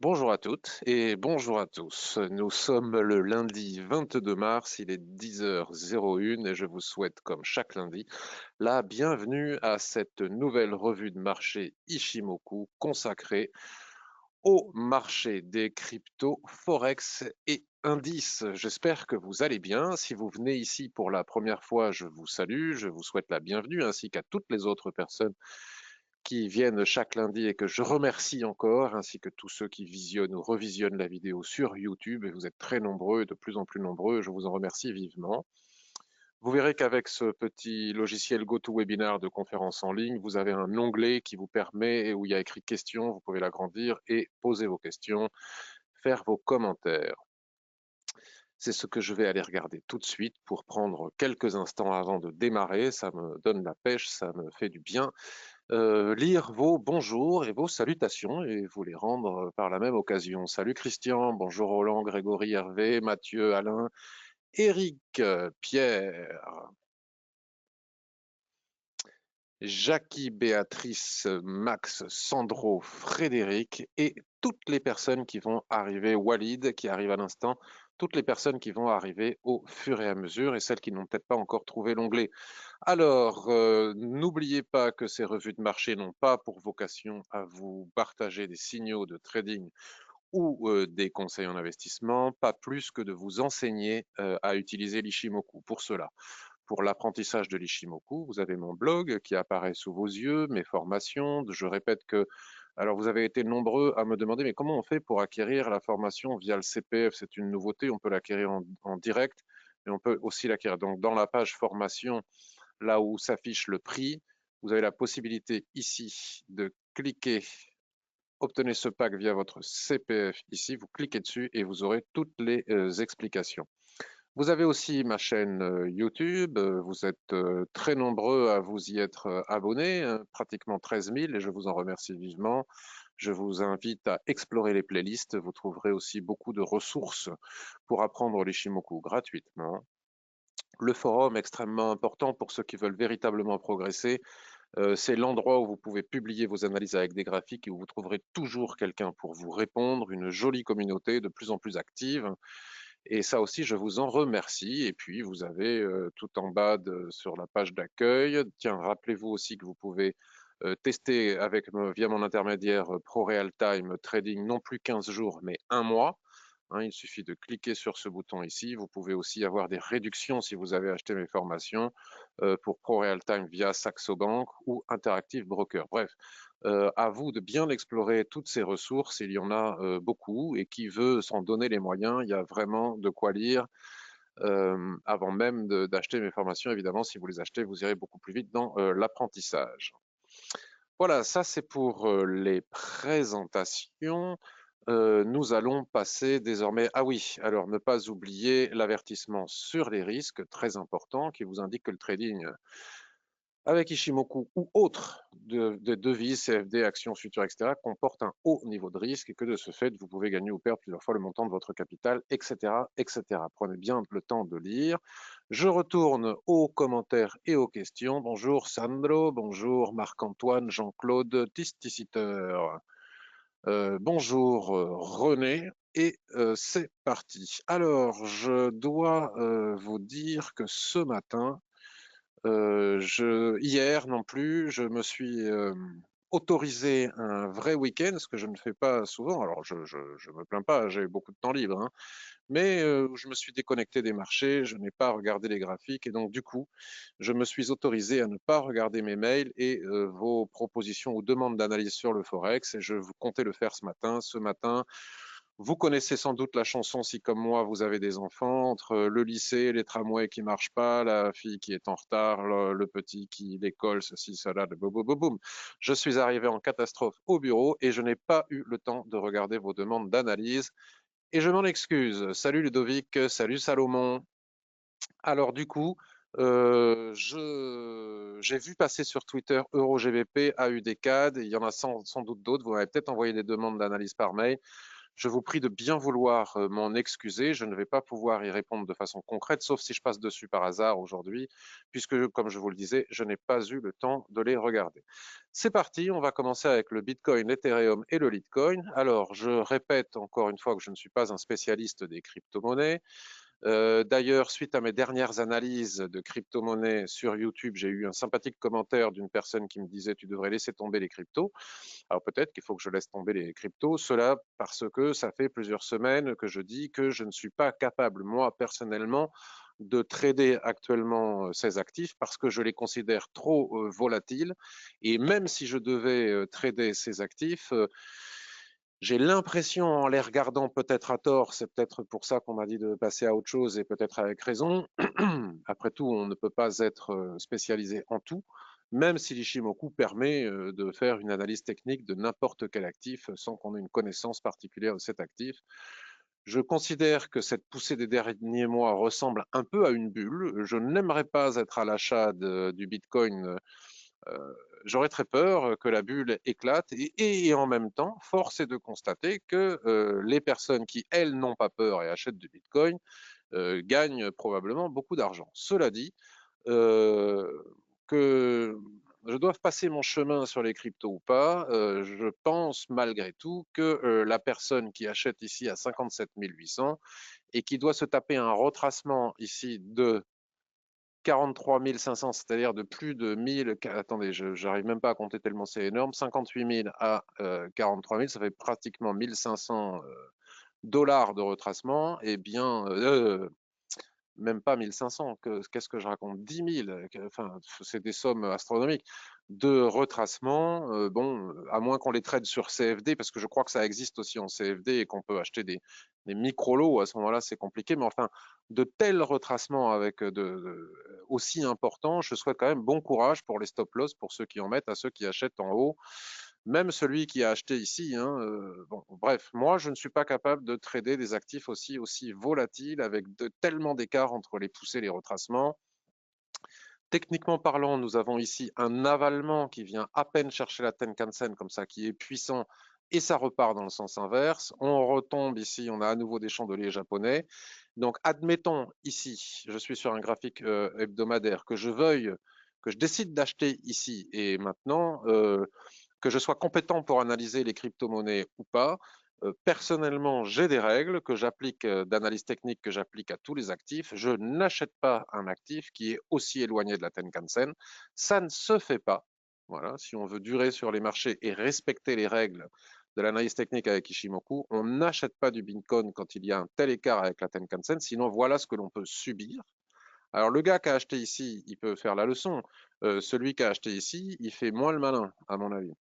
Bonjour à toutes et bonjour à tous. Nous sommes le lundi 22 mars, il est 10h01 et je vous souhaite, comme chaque lundi, la bienvenue à cette nouvelle revue de marché Ishimoku consacrée au marché des cryptos, forex et indices. J'espère que vous allez bien. Si vous venez ici pour la première fois, je vous salue, je vous souhaite la bienvenue ainsi qu'à toutes les autres personnes qui viennent chaque lundi et que je remercie encore, ainsi que tous ceux qui visionnent ou revisionnent la vidéo sur YouTube. Et vous êtes très nombreux, de plus en plus nombreux. Je vous en remercie vivement. Vous verrez qu'avec ce petit logiciel GoToWebinar de conférence en ligne, vous avez un onglet qui vous permet, où il y a écrit questions, vous pouvez l'agrandir et poser vos questions, faire vos commentaires. C'est ce que je vais aller regarder tout de suite pour prendre quelques instants avant de démarrer. Ça me donne la pêche, ça me fait du bien. Lire vos bonjours et vos salutations et vous les rendre par la même occasion. Salut Christian, bonjour Roland, Grégory, Hervé, Mathieu, Alain, Eric, Pierre, Jackie, Béatrice, Max, Sandro, Frédéric et toutes les personnes qui vont arriver, Walid qui arrive à l'instant, toutes les personnes qui vont arriver au fur et à mesure et celles qui n'ont peut-être pas encore trouvé l'onglet. Alors, n'oubliez pas que ces revues de marché n'ont pas pour vocation à vous partager des signaux de trading ou des conseils en investissement, pas plus que de vous enseigner à utiliser l'Ishimoku. Pour cela, pour l'apprentissage de l'Ishimoku, vous avez mon blog qui apparaît sous vos yeux, mes formations. Je répète que, alors vous avez été nombreux à me demander, mais comment on fait pour acquérir la formation via le CPF? C'est une nouveauté, on peut l'acquérir en direct, et on peut aussi l'acquérir. Donc dans la page formation, là où s'affiche le prix, vous avez la possibilité ici de cliquer, obtenez ce pack via votre CPF ici, vous cliquez dessus et vous aurez toutes les explications. Vous avez aussi ma chaîne YouTube, vous êtes très nombreux à vous y être abonnés, pratiquement 13 000 et je vous en remercie vivement. Je vous invite à explorer les playlists, vous trouverez aussi beaucoup de ressources pour apprendre l'Ishimoku gratuitement. Le forum, extrêmement important pour ceux qui veulent véritablement progresser, c'est l'endroit où vous pouvez publier vos analyses avec des graphiques et où vous trouverez toujours quelqu'un pour vous répondre, une jolie communauté de plus en plus active. Et ça aussi, je vous en remercie. Et puis, vous avez tout en bas sur la page d'accueil, tiens, rappelez-vous aussi que vous pouvez tester via mon intermédiaire ProRealTime Trading non plus 15 jours, mais un mois. Hein, il suffit de cliquer sur ce bouton ici. Vous pouvez aussi avoir des réductions si vous avez acheté mes formations pour ProRealTime via Saxo Bank ou Interactive Broker. Bref, à vous de bien explorer toutes ces ressources. Il y en a beaucoup et qui veut s'en donner les moyens, il y a vraiment de quoi lire. Avant même d'acheter mes formations, évidemment, si vous les achetez, vous irez beaucoup plus vite dans l'apprentissage. Voilà, ça c'est pour les présentations. Nous allons passer désormais. Ah oui, alors ne pas oublier l'avertissement sur les risques, très important, qui vous indique que le trading avec Ishimoku ou autres de devises, CFD, actions futures, etc., comporte un haut niveau de risque et que de ce fait, vous pouvez gagner ou perdre plusieurs fois le montant de votre capital, etc., etc. Prenez bien le temps de lire. Je retourne aux commentaires et aux questions. Bonjour Sandro, bonjour Marc-Antoine, Jean-Claude, Tisticiter. Bonjour René, et c'est parti. Alors, je dois vous dire que ce matin, hier non plus, je me suis autorisé un vrai week-end, ce que je ne fais pas souvent. Alors, je me plains pas, j'ai beaucoup de temps libre, hein, mais je me suis déconnecté des marchés, je n'ai pas regardé les graphiques, et donc du coup, je me suis autorisé à ne pas regarder mes mails et vos propositions ou demandes d'analyse sur le Forex, et je vous comptais le faire ce matin. Ce matin, vous connaissez sans doute la chanson si, comme moi, vous avez des enfants, entre le lycée, les tramways qui marchent pas, la fille qui est en retard, le petit qui l'école, ceci, cela, boum, boum, boum, boum. Je suis arrivé en catastrophe au bureau et je n'ai pas eu le temps de regarder vos demandes d'analyse et je m'en excuse. Salut Ludovic, salut Salomon. Alors du coup, j'ai vu passer sur Twitter EuroGBP, AUDCAD, il y en a sans doute d'autres. Vous m'avez peut-être envoyé des demandes d'analyse par mail. Je vous prie de bien vouloir m'en excuser. Je ne vais pas pouvoir y répondre de façon concrète, sauf si je passe dessus par hasard aujourd'hui, puisque, comme je vous le disais, je n'ai pas eu le temps de les regarder. C'est parti, on va commencer avec le Bitcoin, l'Ethereum et le Litecoin. Alors, je répète encore une fois que je ne suis pas un spécialiste des crypto-monnaies. D'ailleurs, suite à mes dernières analyses de crypto-monnaies sur YouTube, j'ai eu un sympathique commentaire d'une personne qui me disait tu devrais laisser tomber les cryptos. Alors peut-être qu'il faut que je laisse tomber les cryptos, cela parce que ça fait plusieurs semaines que je dis que je ne suis pas capable, moi personnellement, de trader actuellement ces actifs parce que je les considère trop volatiles. Et même si je devais trader ces actifs, j'ai l'impression, en les regardant peut-être à tort, c'est peut-être pour ça qu'on m'a dit de passer à autre chose et peut-être avec raison. Après tout, on ne peut pas être spécialisé en tout, même si l'Ishimoku permet de faire une analyse technique de n'importe quel actif sans qu'on ait une connaissance particulière de cet actif. Je considère que cette poussée des derniers mois ressemble un peu à une bulle. Je n'aimerais pas être à l'achat du Bitcoin. J'aurais très peur que la bulle éclate et en même temps, force est de constater que les personnes qui, elles, n'ont pas peur et achètent du Bitcoin gagnent probablement beaucoup d'argent. Cela dit, que je doive passer mon chemin sur les cryptos ou pas, je pense malgré tout que la personne qui achète ici à 57 800 et qui doit se taper un retracement ici de 43 500, c'est-à-dire de plus de 1000, attendez, je n'arrive même pas à compter tellement c'est énorme, 58 000 à 43 000, ça fait pratiquement 1500 dollars de retracement, et bien, même pas 1500, qu'est-ce que je raconte 10 000, enfin, c'est des sommes astronomiques de retracement. Bon, à moins qu'on les trade sur CFD, parce que je crois que ça existe aussi en CFD et qu'on peut acheter des micro-lots, à ce moment-là, c'est compliqué. Mais enfin, de tels retracements avec aussi importants, je souhaite quand même bon courage pour les stop-loss, pour ceux qui en mettent, à ceux qui achètent en haut. Même celui qui a acheté ici, hein, bon, bref, moi je ne suis pas capable de trader des actifs aussi volatiles avec tellement d'écart entre les poussées et les retracements. Techniquement parlant, nous avons ici un avalement qui vient à peine chercher la Tenkan-sen comme ça, qui est puissant, et ça repart dans le sens inverse. On retombe ici, on a à nouveau des chandeliers japonais. Donc admettons ici, je suis sur un graphique hebdomadaire, que je décide d'acheter ici et maintenant, que je sois compétent pour analyser les crypto-monnaies ou pas. Personnellement, j'ai des règles que j'applique d'analyse technique que j'applique à tous les actifs. Je n'achète pas un actif qui est aussi éloigné de la Tenkan-sen. Ça ne se fait pas. Voilà, si on veut durer sur les marchés et respecter les règles de l'analyse technique avec Ishimoku, on n'achète pas du Bitcoin quand il y a un tel écart avec la Tenkan-sen. Sinon, voilà ce que l'on peut subir. Alors, le gars qui a acheté ici, il peut faire la leçon. Celui qui a acheté ici, il fait moins le malin, à mon avis.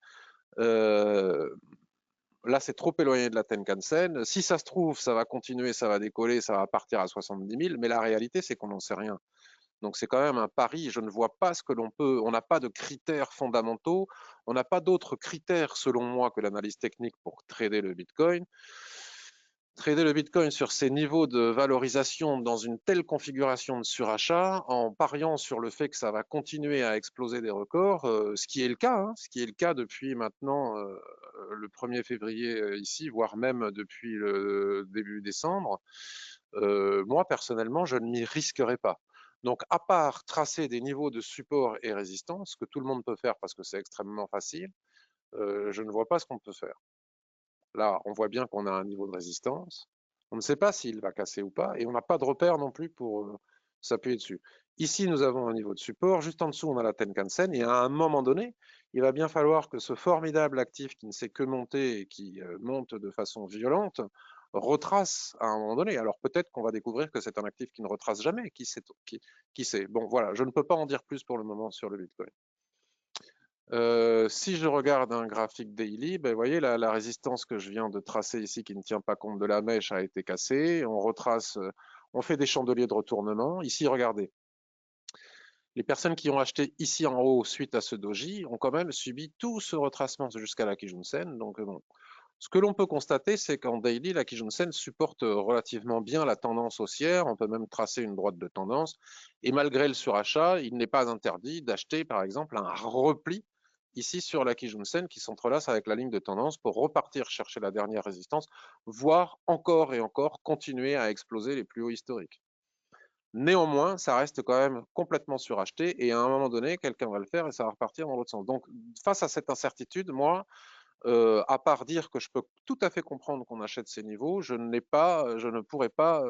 Là, c'est trop éloigné de la Tenkan-sen. Si ça se trouve, ça va continuer, ça va décoller, ça va partir à 70 000, mais la réalité, c'est qu'on n'en sait rien. Donc, c'est quand même un pari. Je ne vois pas ce que l'on peut. On n'a pas de critères fondamentaux. On n'a pas d'autres critères, selon moi, que l'analyse technique pour trader le Bitcoin. Trader le Bitcoin sur ces niveaux de valorisation dans une telle configuration de surachat, en pariant sur le fait que ça va continuer à exploser des records, ce qui est le cas, hein, ce qui est le cas depuis maintenant le 1er février ici, voire même depuis le début décembre, moi personnellement, je ne m'y risquerai pas. Donc, à part tracer des niveaux de support et résistance, que tout le monde peut faire parce que c'est extrêmement facile, je ne vois pas ce qu'on peut faire. Là, on voit bien qu'on a un niveau de résistance. On ne sait pas s'il va casser ou pas, et on n'a pas de repère non plus pour s'appuyer dessus. Ici, nous avons un niveau de support. Juste en dessous, on a la Tenkan-sen, et à un moment donné, il va bien falloir que ce formidable actif qui ne sait que monter et qui monte de façon violente retrace à un moment donné. Alors peut-être qu'on va découvrir que c'est un actif qui ne retrace jamais. Qui sait? Bon, voilà, je ne peux pas en dire plus pour le moment sur le Bitcoin. Si je regarde un graphique daily, ben, vous voyez la résistance que je viens de tracer ici qui ne tient pas compte de la mèche a été cassée. On retrace, on fait des chandeliers de retournement. Ici, regardez. Les personnes qui ont acheté ici en haut suite à ce doji ont quand même subi tout ce retracement jusqu'à la Kijun-sen. Donc bon, ce que l'on peut constater, c'est qu'en daily, la Kijun-sen supporte relativement bien la tendance haussière. On peut même tracer une droite de tendance. Et malgré le surachat, il n'est pas interdit d'acheter par exemple un repli ici sur la Kijun-sen qui s'entrelace avec la ligne de tendance pour repartir chercher la dernière résistance, voire encore et encore continuer à exploser les plus hauts historiques. Néanmoins, ça reste quand même complètement suracheté et à un moment donné, quelqu'un va le faire et ça va repartir dans l'autre sens. Donc, face à cette incertitude, moi, à part dire que je peux tout à fait comprendre qu'on achète ces niveaux, je ne pourrais pas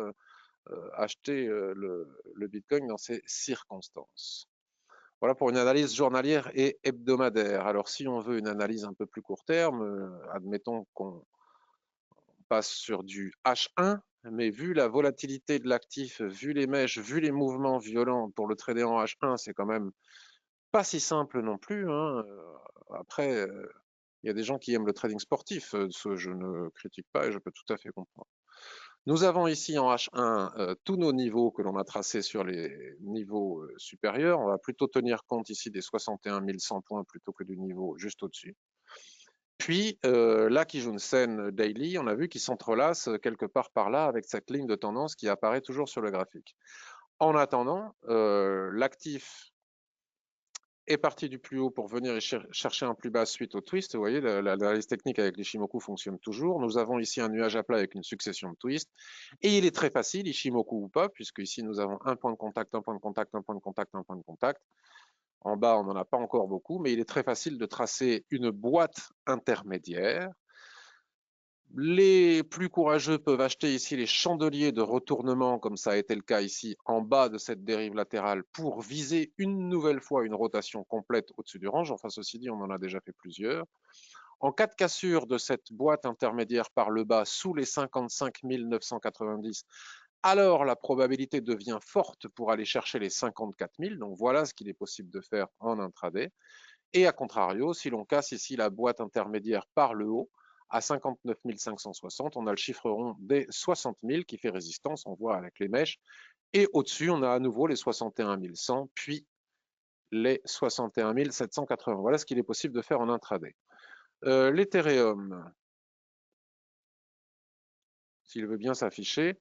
acheter le Bitcoin dans ces circonstances. Voilà pour une analyse journalière et hebdomadaire. Alors, si on veut une analyse un peu plus court terme, admettons qu'on passe sur du H1, mais vu la volatilité de l'actif, vu les mèches, vu les mouvements violents pour le trader en H1, c'est quand même pas si simple non plus, hein. Après, il y a des gens qui aiment le trading sportif, ce je ne critique pas et je peux tout à fait comprendre. Nous avons ici en H1 tous nos niveaux que l'on a tracés sur les niveaux supérieurs. On va plutôt tenir compte ici des 61 100 points plutôt que du niveau juste au-dessus. Puis, la Kijun-sen Daily, on a vu qu'il s'entrelace quelque part par là avec cette ligne de tendance qui apparaît toujours sur le graphique. En attendant, l'actif est parti du plus haut pour venir chercher un plus bas suite au twist. Vous voyez, l'analyse technique avec l'Ishimoku fonctionne toujours. Nous avons ici un nuage à plat avec une succession de twists. Et il est très facile, Ishimoku ou pas, puisque ici nous avons un point de contact, un point de contact, un point de contact, un point de contact. En bas, on n'en a pas encore beaucoup, mais il est très facile de tracer une boîte intermédiaire. Les plus courageux peuvent acheter ici les chandeliers de retournement, comme ça a été le cas ici, en bas de cette dérive latérale, pour viser une nouvelle fois une rotation complète au-dessus du range. Enfin, ceci dit, on en a déjà fait plusieurs. En cas de cassure de cette boîte intermédiaire par le bas sous les 55 990, alors la probabilité devient forte pour aller chercher les 54 000. Donc voilà ce qu'il est possible de faire en intraday. Et à contrario, si l'on casse ici la boîte intermédiaire par le haut, à 59 560, on a le chiffre rond des 60 000 qui fait résistance, on voit avec les mèches. Et au-dessus, on a à nouveau les 61 100, puis les 61 780. Voilà ce qu'il est possible de faire en intraday. L'Ethereum, s'il veut bien s'afficher,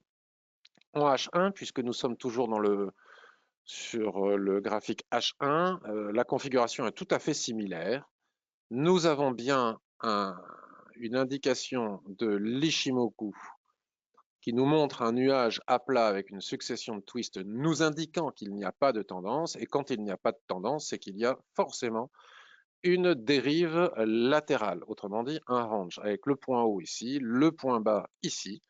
en H1, puisque nous sommes toujours sur le graphique H1, la configuration est tout à fait similaire. Nous avons bien une indication de l'Ishimoku qui nous montre un nuage à plat avec une succession de twists nous indiquant qu'il n'y a pas de tendance. Et quand il n'y a pas de tendance, c'est qu'il y a forcément une dérive latérale, autrement dit un range, avec le point haut ici, le point bas ici.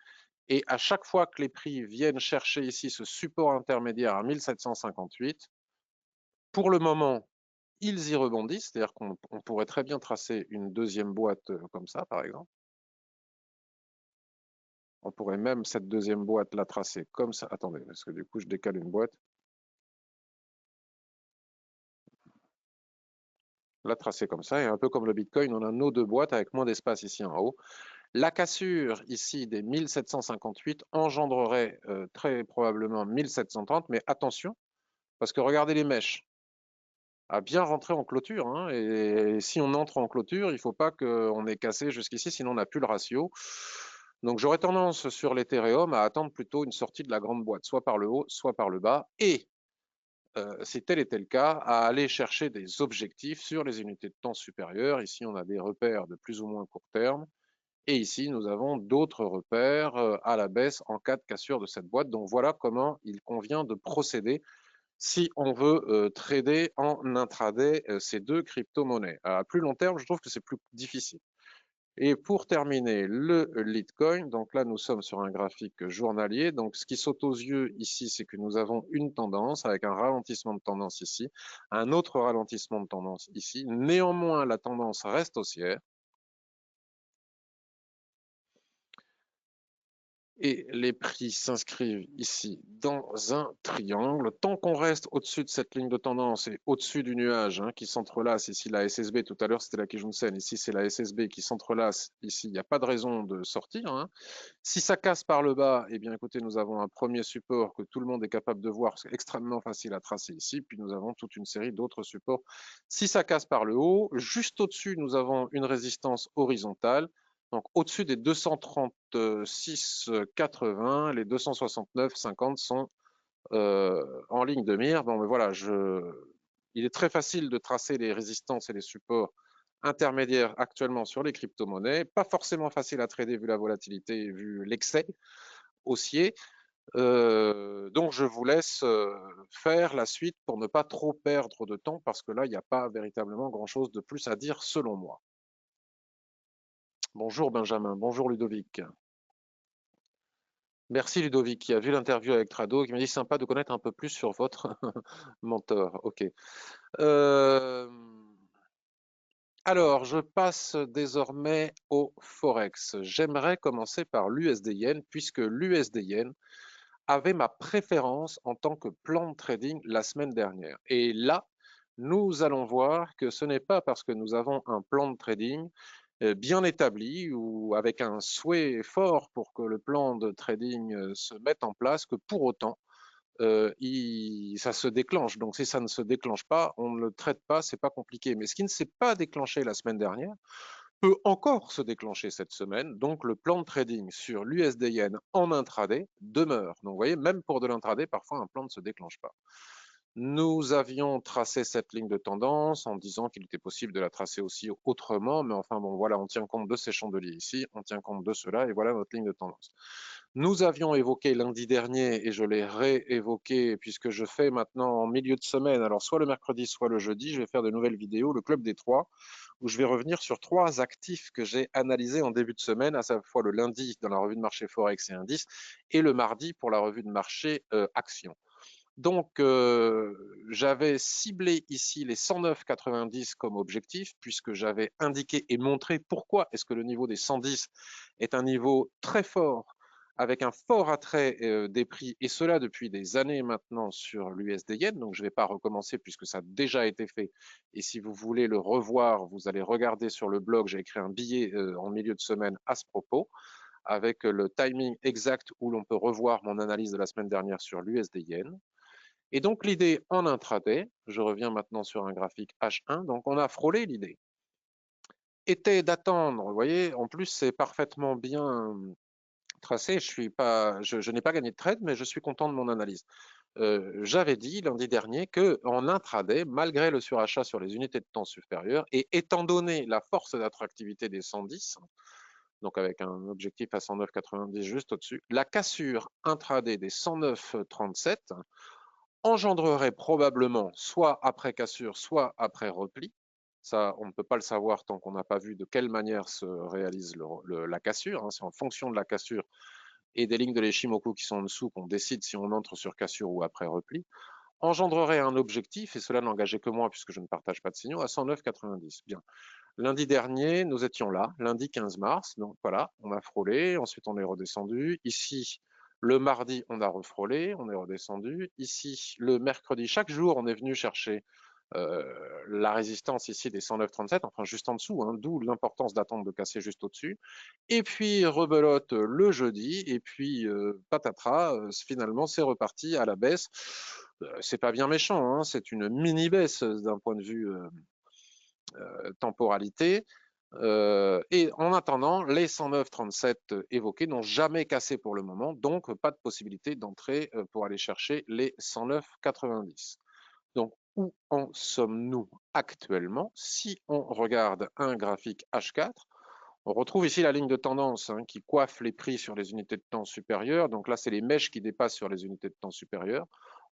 Et à chaque fois que les prix viennent chercher ici ce support intermédiaire à 1758, pour le moment, ils y rebondissent, c'est-à-dire qu'on pourrait très bien tracer une deuxième boîte comme ça, par exemple. On pourrait même cette deuxième boîte la tracer comme ça. Attendez, parce que du coup, je décale une boîte. La tracer comme ça, et un peu comme le Bitcoin, on a nos deux boîtes avec moins d'espace ici en haut. La cassure ici des 1758 engendrerait très probablement 1730, mais attention, parce que regardez les mèches, à bien rentrer en clôture, hein, et si on entre en clôture, il ne faut pas qu'on ait cassé jusqu'ici, sinon on n'a plus le ratio. Donc j'aurais tendance sur l'Ethereum à attendre plutôt une sortie de la grande boîte, soit par le haut, soit par le bas, et si tel était le cas, à aller chercher des objectifs sur les unités de temps supérieures. Ici, on a des repères de plus ou moins court terme. Et ici, nous avons d'autres repères à la baisse en cas de cassure de cette boîte. Donc voilà comment il convient de procéder si on veut trader en intraday ces deux crypto-monnaies. À plus long terme, je trouve que c'est plus difficile. Et pour terminer, le Litecoin, donc là nous sommes sur un graphique journalier, donc ce qui saute aux yeux ici, c'est que nous avons une tendance avec un ralentissement de tendance ici, un autre ralentissement de tendance ici. Néanmoins, la tendance reste haussière. Et les prix s'inscrivent ici dans un triangle. Tant qu'on reste au-dessus de cette ligne de tendance et au-dessus du nuage hein, qui s'entrelace, ici la SSB, tout à l'heure c'était la Kijun-sen, ici c'est la SSB qui s'entrelace, ici il n'y a pas de raison de sortir. Hein. Si ça casse par le bas, eh bien écoutez, nous avons un premier support que tout le monde est capable de voir, c'est extrêmement facile à tracer ici, puis nous avons toute une série d'autres supports. Si ça casse par le haut, juste au-dessus, nous avons une résistance horizontale. Donc au-dessus des 236,80, les 269,50 sont en ligne de mire. Bon, mais voilà, il est très facile de tracer les résistances et les supports intermédiaire actuellement sur les crypto-monnaies. Pas forcément facile à trader vu la volatilité et vu l'excès haussier. Donc je vous laisse faire la suite pour ne pas trop perdre de temps parce que là, il n'y a pas véritablement grand-chose de plus à dire selon moi. Bonjour Benjamin, bonjour Ludovic. Merci Ludovic qui a vu l'interview avec Trado et qui m'a dit sympa de connaître un peu plus sur votre mentor. Ok. Euh, Alors, je passe désormais au Forex. J'aimerais commencer par l'USD-Yen puisque l'USD-Yen avait ma préférence en tant que plan de trading la semaine dernière. Et là, nous allons voir que ce n'est pas parce que nous avons un plan de trading bien établi ou avec un souhait fort pour que le plan de trading se mette en place que pour autant ça se déclenche. Donc si ça ne se déclenche pas, on ne le traite pas, c'est pas compliqué. Mais ce qui ne s'est pas déclenché la semaine dernière peut encore se déclencher cette semaine. Donc le plan de trading sur l'USD Yen en intraday demeure. Donc vous voyez, même pour de l'intraday, parfois un plan ne se déclenche pas. Nous avions tracé cette ligne de tendance en disant qu'il était possible de la tracer aussi autrement, mais enfin bon, voilà, on tient compte de ces chandeliers ici, on tient compte de cela, et voilà notre ligne de tendance. Nous avions évoqué lundi dernier, et je l'ai réévoqué, puisque je fais maintenant en milieu de semaine, alors soit le mercredi, soit le jeudi, je vais faire de nouvelles vidéos, le Club des Trois, où je vais revenir sur 3 actifs que j'ai analysés en début de semaine, à la fois le lundi dans la revue de marché Forex et Indice, et le mardi pour la revue de marché Action. Donc, j'avais ciblé ici les 109,90 comme objectif, puisque j'avais indiqué et montré pourquoi est-ce que le niveau des 110 est un niveau très fort, avec un fort attrait des prix, et cela depuis des années maintenant sur l'USD Yen. Donc, je ne vais pas recommencer puisque ça a déjà été fait. Et si vous voulez le revoir, vous allez regarder sur le blog, j'ai écrit un billet en milieu de semaine à ce propos, avec le timing exact où l'on peut revoir mon analyse de la semaine dernière sur l'USD Yen. Et donc l'idée en intraday, je reviens maintenant sur un graphique H1, donc on a frôlé l'idée, était d'attendre, vous voyez, en plus c'est parfaitement bien tracé, je n'ai pas gagné de trade, mais je suis content de mon analyse. J'avais dit lundi dernier qu'en intraday, malgré le surachat sur les unités de temps supérieures, et étant donné la force d'attractivité des 110, donc avec un objectif à 109,90 juste au-dessus, la cassure intraday des 109,37 engendrerait probablement soit après cassure, soit après repli. Ça, on ne peut pas le savoir tant qu'on n'a pas vu de quelle manière se réalise la cassure. Hein. C'est en fonction de la cassure et des lignes de l'Eshimoku qui sont en dessous qu'on décide si on entre sur cassure ou après repli. Engendrerait un objectif, et cela n'engageait que moi puisque je ne partage pas de signaux, à 109,90. Bien. Lundi dernier, nous étions là, lundi 15 mars. Donc voilà, on a frôlé, ensuite on est redescendu. Ici, le mardi, on a refrôlé, on est redescendu. Ici, le mercredi, chaque jour, on est venu chercher la résistance ici des 109,37, enfin juste en dessous, hein, d'où l'importance d'attendre de casser juste au-dessus. Et puis rebelote le jeudi, et puis patatras, finalement c'est reparti à la baisse. C'est pas bien méchant, hein, c'est une mini baisse d'un point de vue temporalité. Et en attendant, les 109,37 évoqués n'ont jamais cassé pour le moment, donc pas de possibilité d'entrer pour aller chercher les 109,90. Donc, où en sommes-nous actuellement? Si on regarde un graphique H4, on retrouve ici la ligne de tendance hein, qui coiffe les prix sur les unités de temps supérieures. Donc là, c'est les mèches qui dépassent sur les unités de temps supérieures.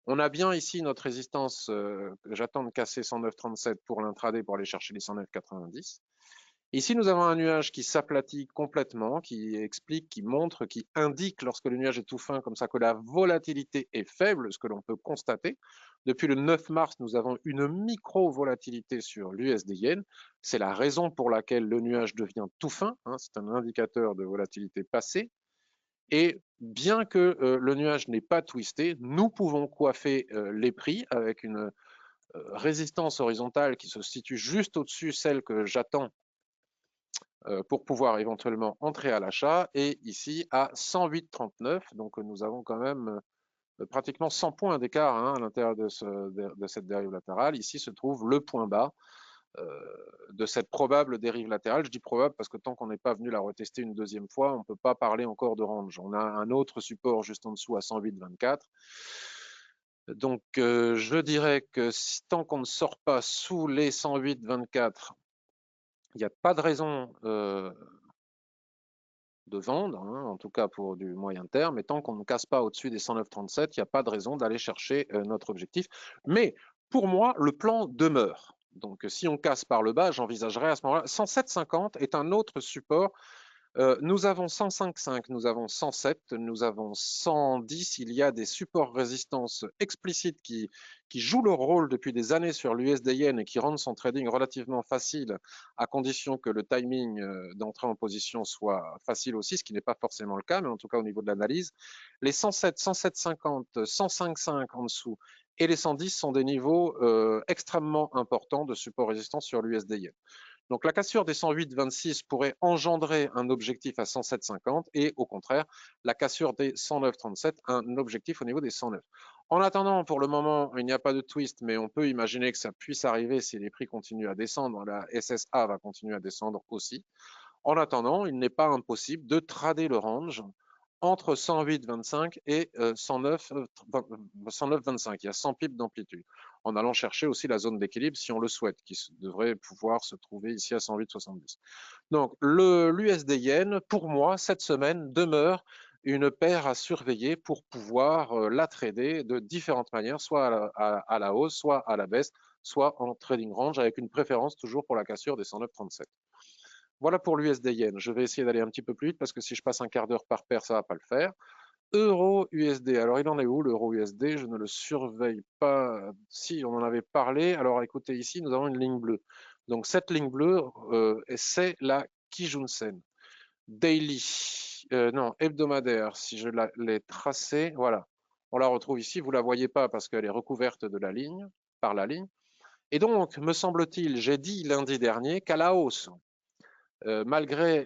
On a bien ici notre résistance, j'attends de casser 109,37 pour l'intraday pour aller chercher les 109,90. Ici, nous avons un nuage qui s'aplatit complètement, qui explique, qui montre, qui indique lorsque le nuage est tout fin comme ça que la volatilité est faible, ce que l'on peut constater. Depuis le 9 mars, nous avons une micro-volatilité sur l'USD Yen. C'est la raison pour laquelle le nuage devient tout fin. Hein, c'est un indicateur de volatilité passée. Et bien que le nuage n'est pas twisté, nous pouvons coiffer les prix avec une résistance horizontale qui se situe juste au-dessus celle que j'attends pour pouvoir éventuellement entrer à l'achat et ici à 108,39. Donc nous avons quand même pratiquement 100 points d'écart hein, à l'intérieur de cette dérive latérale. Ici se trouve le point bas de cette probable dérive latérale. Je dis probable parce que tant qu'on n'est pas venu la retester une deuxième fois, on ne peut pas parler encore de range. On a un autre support juste en dessous à 108,24. Donc je dirais que tant qu'on ne sort pas sous les 108,24, Il n'y a pas de raison de vendre, hein, en tout cas pour du moyen terme, et tant qu'on ne casse pas au-dessus des 109,37, il n'y a pas de raison d'aller chercher notre objectif. Mais pour moi, le plan demeure. Donc si on casse par le bas, j'envisagerais à ce moment-là. 107,50 est un autre support. Nous avons 105,5, nous avons 107, nous avons 110. Il y a des supports résistance explicites qui jouent leur rôle depuis des années sur l'USD-Yen et qui rendent son trading relativement facile à condition que le timing d'entrée en position soit facile aussi, ce qui n'est pas forcément le cas, mais en tout cas au niveau de l'analyse. Les 107, 107,50, 105,5 en dessous et les 110 sont des niveaux extrêmement importants de support résistance sur l'USD-Yen. Donc la cassure des 108,26 pourrait engendrer un objectif à 107,50 et au contraire, la cassure des 109,37, un objectif au niveau des 109. En attendant, pour le moment, il n'y a pas de twist, mais on peut imaginer que ça puisse arriver si les prix continuent à descendre. La SSA va continuer à descendre aussi. En attendant, il n'est pas impossible de trader le range entre 108,25 et 109,25. Il y a 100 pips d'amplitude. En allant chercher aussi la zone d'équilibre si on le souhaite, qui devrait pouvoir se trouver ici à 108,70. Donc l'USD Yen, pour moi, cette semaine demeure une paire à surveiller pour pouvoir la trader de différentes manières, soit à la hausse, soit à la baisse, soit en trading range, avec une préférence toujours pour la cassure des 109,37. Voilà pour l'USD Yen. Je vais essayer d'aller un petit peu plus vite parce que si je passe un quart d'heure par paire, ça ne va pas le faire. Euro USD. Alors, il en est où l'euro USD? Je ne le surveille pas. Si, on en avait parlé. Alors, écoutez, ici, nous avons une ligne bleue. Donc, cette ligne bleue, c'est la Kijun-sen. Daily, non, hebdomadaire. Si je l'ai tracée, voilà. On la retrouve ici. Vous ne la voyez pas parce qu'elle est recouverte de la ligne, par la ligne. Et donc, me semble-t-il, j'ai dit lundi dernier qu'à la hausse, malgré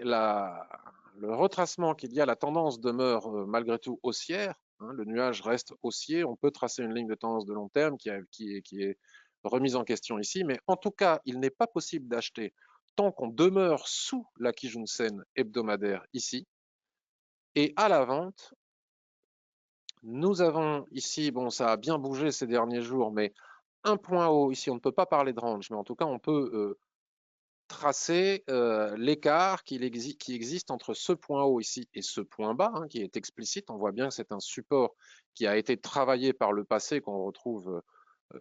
le retracement qu'il y a, la tendance demeure malgré tout haussière. Hein, le nuage reste haussier. On peut tracer une ligne de tendance de long terme qui est remise en question ici. Mais en tout cas, il n'est pas possible d'acheter tant qu'on demeure sous la Kijun-sen hebdomadaire ici. Et à la vente, nous avons ici, bon, ça a bien bougé ces derniers jours, mais un point haut ici, on ne peut pas parler de range, mais en tout cas, on peut tracer l'écart qui existe entre ce point haut ici et ce point bas, hein, qui est explicite. On voit bien que c'est un support qui a été travaillé par le passé, qu'on retrouve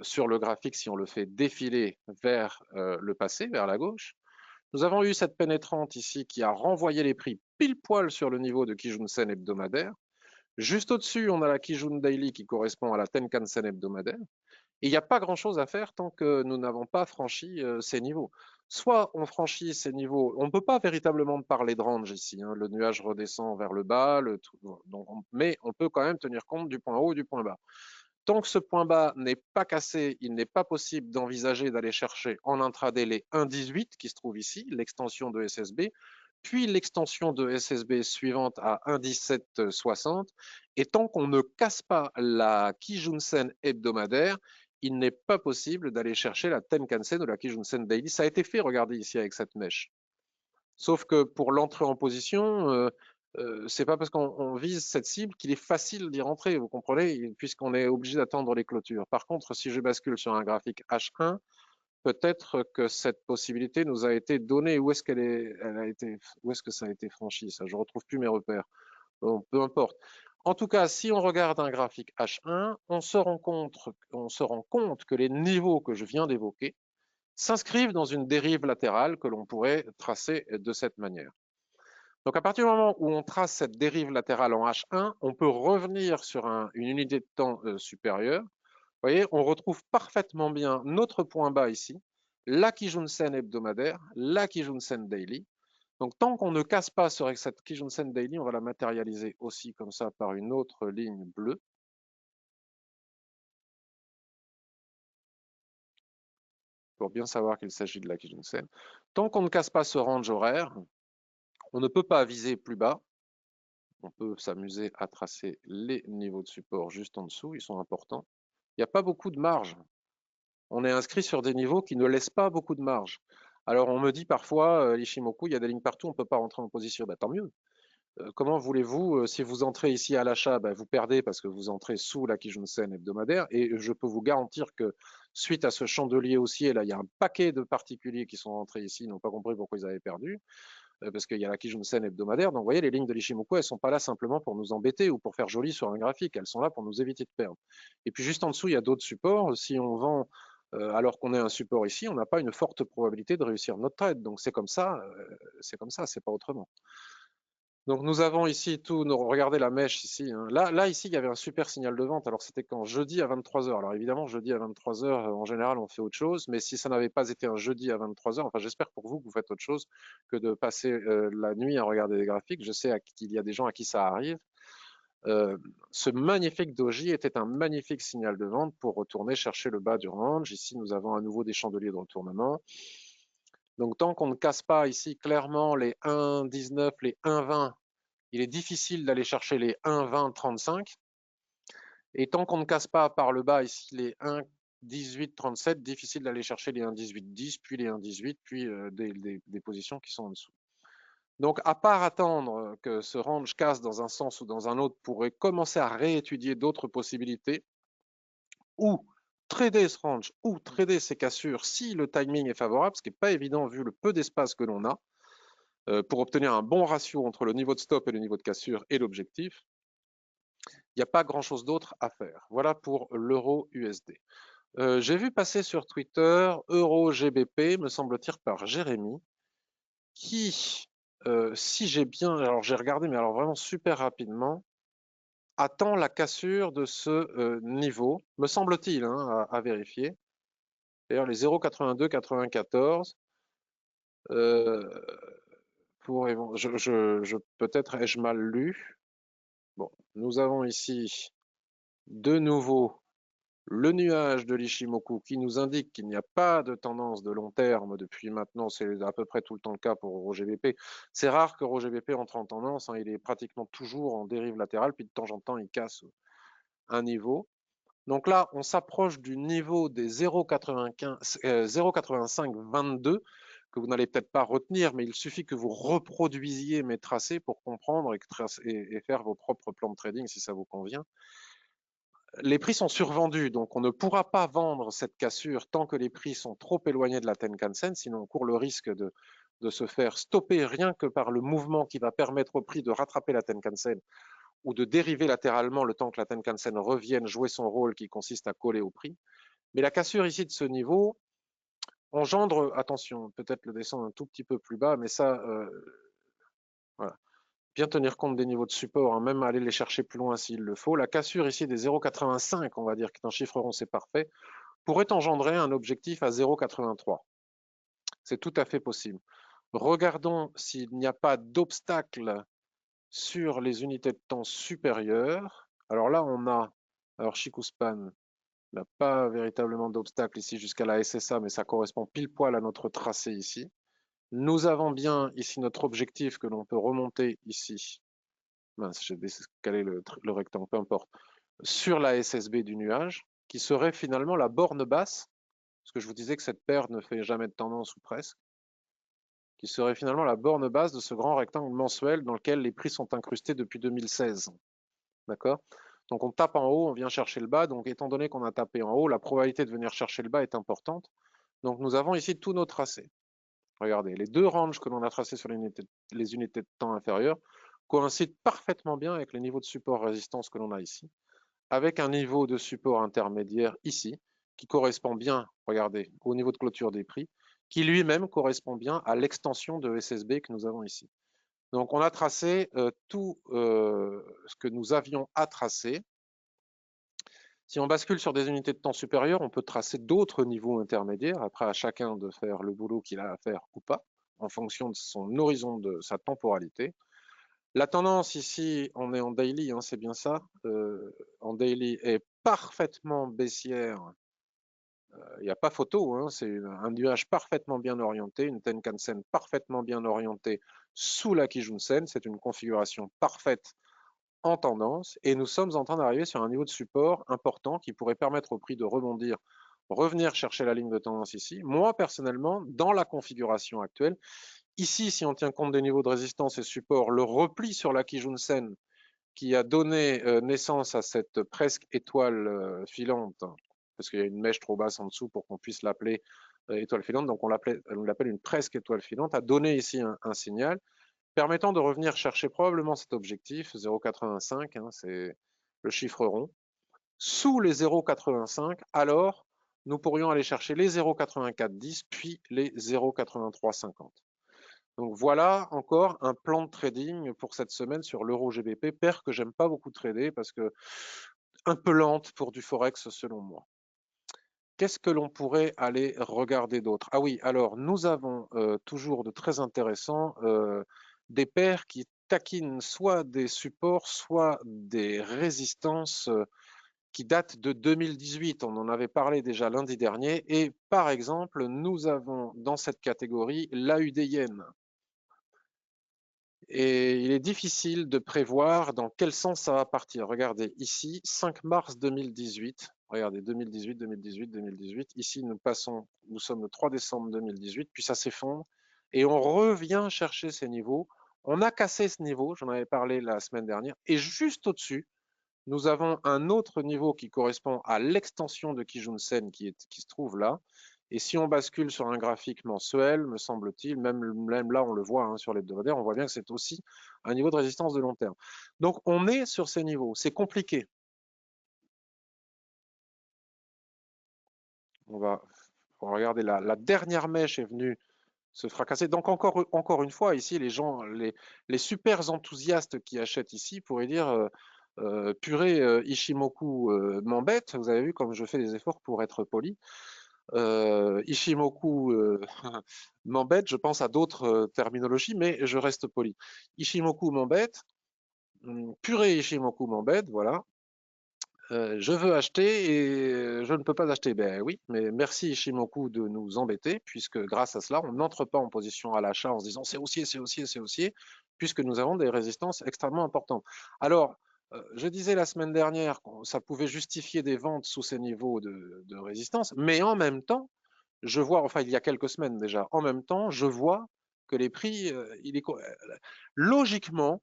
sur le graphique si on le fait défiler vers le passé, vers la gauche. Nous avons eu cette pénétrante ici qui a renvoyé les prix pile poil sur le niveau de Kijun-sen hebdomadaire. Juste au-dessus, on a la Kijun Daily qui correspond à la Tenkan-sen hebdomadaire. Et il n'y a pas grand-chose à faire tant que nous n'avons pas franchi ces niveaux. Soit on franchit ces niveaux, on ne peut pas véritablement parler de range ici, hein, le nuage redescend vers le bas, mais on peut quand même tenir compte du point haut et du point bas. Tant que ce point bas n'est pas cassé, il n'est pas possible d'envisager d'aller chercher en intraday les 1,18 qui se trouvent ici, l'extension de SSB, puis l'extension de SSB suivante à 1,1760. Et tant qu'on ne casse pas la Kijun-sen hebdomadaire, il n'est pas possible d'aller chercher la Tenkan-sen ou la Kijun-sen Daily. Ça a été fait, regardez ici avec cette mèche. Sauf que pour l'entrée en position, c'est pas parce qu'on vise cette cible qu'il est facile d'y rentrer, vous comprenez, puisqu'on est obligé d'attendre les clôtures. Par contre, si je bascule sur un graphique H1, peut-être que cette possibilité nous a été donnée. Où est-ce qu'elle est, elle a été, où est-ce que ça a été franchi? Ça, je retrouve plus mes repères. Bon, peu importe. En tout cas, si on regarde un graphique H1, on se rend compte que les niveaux que je viens d'évoquer s'inscrivent dans une dérive latérale que l'on pourrait tracer de cette manière. Donc à partir du moment où on trace cette dérive latérale en H1, on peut revenir sur une unité de temps supérieure. Vous voyez, on retrouve parfaitement bien notre point bas ici, la Kijun-sen hebdomadaire, la Kijun-sen daily. Donc tant qu'on ne casse pas sur cette Kijun-sen daily, on va la matérialiser aussi comme ça par une autre ligne bleue. Pour bien savoir qu'il s'agit de la Kijun-sen. Tant qu'on ne casse pas ce range horaire, on ne peut pas viser plus bas. On peut s'amuser à tracer les niveaux de support juste en dessous, ils sont importants. Il n'y a pas beaucoup de marge. On est inscrit sur des niveaux qui ne laissent pas beaucoup de marge. Alors on me dit parfois, l'Ishimoku, il y a des lignes partout, on ne peut pas rentrer en position. Bah, tant mieux. Comment voulez-vous, si vous entrez ici à l'achat, ben, vous perdez parce que vous entrez sous la Kijun-sen hebdomadaire. Et je peux vous garantir que suite à ce chandelier haussier, là, il y a un paquet de particuliers qui sont rentrés ici, ils n'ont pas compris pourquoi ils avaient perdu, parce qu'il y a la Kijun-sen hebdomadaire. Donc, vous voyez, les lignes de l'Ichimoku, elles ne sont pas là simplement pour nous embêter ou pour faire joli sur un graphique, elles sont là pour nous éviter de perdre. Et puis juste en dessous, il y a d'autres supports. Si on vend alors qu'on est un support ici, on n'a pas une forte probabilité de réussir notre trade. Donc c'est comme ça, c'est pas autrement. Donc nous avons ici regardez la mèche ici, hein. Là, ici, il y avait un super signal de vente. Alors c'était quand? Jeudi à 23 heures. Alors évidemment, jeudi à 23 heures, en général, on fait autre chose. Mais si ça n'avait pas été un jeudi à 23 heures, enfin j'espère pour vous que vous faites autre chose que de passer la nuit à regarder des graphiques. Je sais qu'il y a des gens à qui ça arrive. Ce magnifique doji était un magnifique signal de vente pour retourner chercher le bas du range. Ici, nous avons à nouveau des chandeliers de retournement. Donc tant qu'on ne casse pas ici clairement les 1,19, les 1,20, il est difficile d'aller chercher les 1,20-35. Et tant qu'on ne casse pas par le bas ici les 1,18-37, difficile d'aller chercher les 1,18-10, puis les 1,18, puis des positions qui sont en dessous. Donc, à part attendre que ce range casse dans un sens ou dans un autre, pourrait commencer à réétudier d'autres possibilités, ou trader ce range, ou trader ces cassures si le timing est favorable, ce qui n'est pas évident vu le peu d'espace que l'on a, pour obtenir un bon ratio entre le niveau de stop et le niveau de cassure et l'objectif. Il n'y a pas grand-chose d'autre à faire. Voilà pour l'euro USD. J'ai vu passer sur Twitter euro GBP, me semble-t-il, par Jérémy, qui, si j'ai bien, alors j'ai regardé, mais alors vraiment super rapidement, attend la cassure de ce niveau, me semble-t-il, hein, à vérifier. D'ailleurs, les 0,82-94, peut-être ai-je mal lu. Bon, nous avons ici de nouveau le nuage de l'Ishimoku qui nous indique qu'il n'y a pas de tendance de long terme depuis maintenant, c'est à peu près tout le temps le cas pour RoGBP. C'est rare que RoGBP entre en tendance, hein, il est pratiquement toujours en dérive latérale, puis de temps en temps il casse un niveau. Donc là, on s'approche du niveau des 0,85-22 que vous n'allez peut-être pas retenir, mais il suffit que vous reproduisiez mes tracés pour comprendre et faire vos propres plans de trading si ça vous convient. Les prix sont survendus, donc on ne pourra pas vendre cette cassure tant que les prix sont trop éloignés de la Tenkan-sen, sinon on court le risque de se faire stopper rien que par le mouvement qui va permettre au prix de rattraper la Tenkan-sen ou de dériver latéralement le temps que la Tenkan-sen revienne jouer son rôle qui consiste à coller au prix. Mais la cassure ici de ce niveau engendre, attention, peut-être le descendre un tout petit peu plus bas, mais ça, voilà. Bien tenir compte des niveaux de support, hein, même aller les chercher plus loin s'il le faut. La cassure ici des 0,85, on va dire, qui est un chiffre rond, c'est parfait, pourrait engendrer un objectif à 0,83. C'est tout à fait possible. Regardons s'il n'y a pas d'obstacle sur les unités de temps supérieures. Alors là, on a, alors Chikuspan n'a pas véritablement d'obstacle ici jusqu'à la SSA, mais ça correspond pile poil à notre tracé ici. Nous avons bien ici notre objectif que l'on peut remonter ici. Mince, j'ai décalé le rectangle, peu importe. Sur la SSB du nuage, qui serait finalement la borne basse, parce que je vous disais que cette paire ne fait jamais de tendance ou presque, qui serait finalement la borne basse de ce grand rectangle mensuel dans lequel les prix sont incrustés depuis 2016. D'accord? Donc on tape en haut, on vient chercher le bas. Donc étant donné qu'on a tapé en haut, la probabilité de venir chercher le bas est importante. Donc nous avons ici tous nos tracés. Regardez, les deux ranges que l'on a tracés sur les unités de temps inférieures coïncident parfaitement bien avec les niveaux de support-résistance que l'on a ici, avec un niveau de support intermédiaire ici, qui correspond bien, regardez, au niveau de clôture des prix, qui lui-même correspond bien à l'extension de SSB que nous avons ici. Donc on a tracé tout ce que nous avions à tracer. Si on bascule sur des unités de temps supérieures, on peut tracer d'autres niveaux intermédiaires, après à chacun de faire le boulot qu'il a à faire ou pas, en fonction de son horizon, de sa temporalité. La tendance ici, on est en daily, hein, c'est bien ça, en daily est parfaitement baissière. Il n'y a pas photo, hein, c'est un nuage parfaitement bien orienté, une Tenkan-sen parfaitement bien orientée sous la Kijun-sen. C'est une configuration parfaite en tendance et nous sommes en train d'arriver sur un niveau de support important qui pourrait permettre au prix de rebondir, revenir chercher la ligne de tendance ici. Moi, personnellement, dans la configuration actuelle, Ici, si on tient compte des niveaux de résistance et support, le repli sur la Kijun-sen qui a donné naissance à cette presque étoile filante, parce qu'il y a une mèche trop basse en dessous pour qu'on puisse l'appeler étoile filante, donc on l'appelle une presque étoile filante, a donné ici un signal permettant de revenir chercher probablement cet objectif, 0,85, hein, c'est le chiffre rond. Sous les 0,85, alors nous pourrions aller chercher les 0,8410 puis les 0,8350. Donc voilà encore un plan de trading pour cette semaine sur l'euro GBP, paire que j'aime pas beaucoup trader parce que un peu lente pour du forex selon moi. Qu'est-ce que l'on pourrait aller regarder d'autre? Ah oui, alors nous avons toujours de très intéressants des paires qui taquinent soit des supports, soit des résistances qui datent de 2018. On en avait parlé déjà lundi dernier. Et par exemple, nous avons dans cette catégorie l'AUD-Yen. Et il est difficile de prévoir dans quel sens ça va partir. Regardez ici, 5 mars 2018. Regardez, 2018, 2018, 2018. Ici, nous sommes le 3 décembre 2018, puis ça s'effondre. Et on revient chercher ces niveaux. On a cassé ce niveau, j'en avais parlé la semaine dernière. Et juste au-dessus, nous avons un autre niveau qui correspond à l'extension de Kijun-sen qui se trouve là. Et si on bascule sur un graphique mensuel, me semble-t-il, même là on le voit hein, sur l'hebdomadaire, on voit bien que c'est aussi un niveau de résistance de long terme. Donc on est sur ces niveaux, c'est compliqué. On va regarder la dernière mèche est venue se fracasser. Donc encore une fois, ici, les gens, les super enthousiastes qui achètent ici pourraient dire purée, Ishimoku m'embête. Vous avez vu comme je fais des efforts pour être poli. Ishimoku m'embête, je pense à d'autres terminologies, mais je reste poli. Ishimoku m'embête, purée Ishimoku m'embête, voilà. Je veux acheter et je ne peux pas acheter. Ben oui, mais merci Ishimoku de nous embêter, puisque grâce à cela, on n'entre pas en position à l'achat en se disant c'est haussier, c'est haussier, c'est haussier, puisque nous avons des résistances extrêmement importantes. Alors, je disais la semaine dernière que ça pouvait justifier des ventes sous ces niveaux de résistance, mais en même temps, je vois, enfin il y a quelques semaines déjà, en même temps, je vois que les prix, logiquement,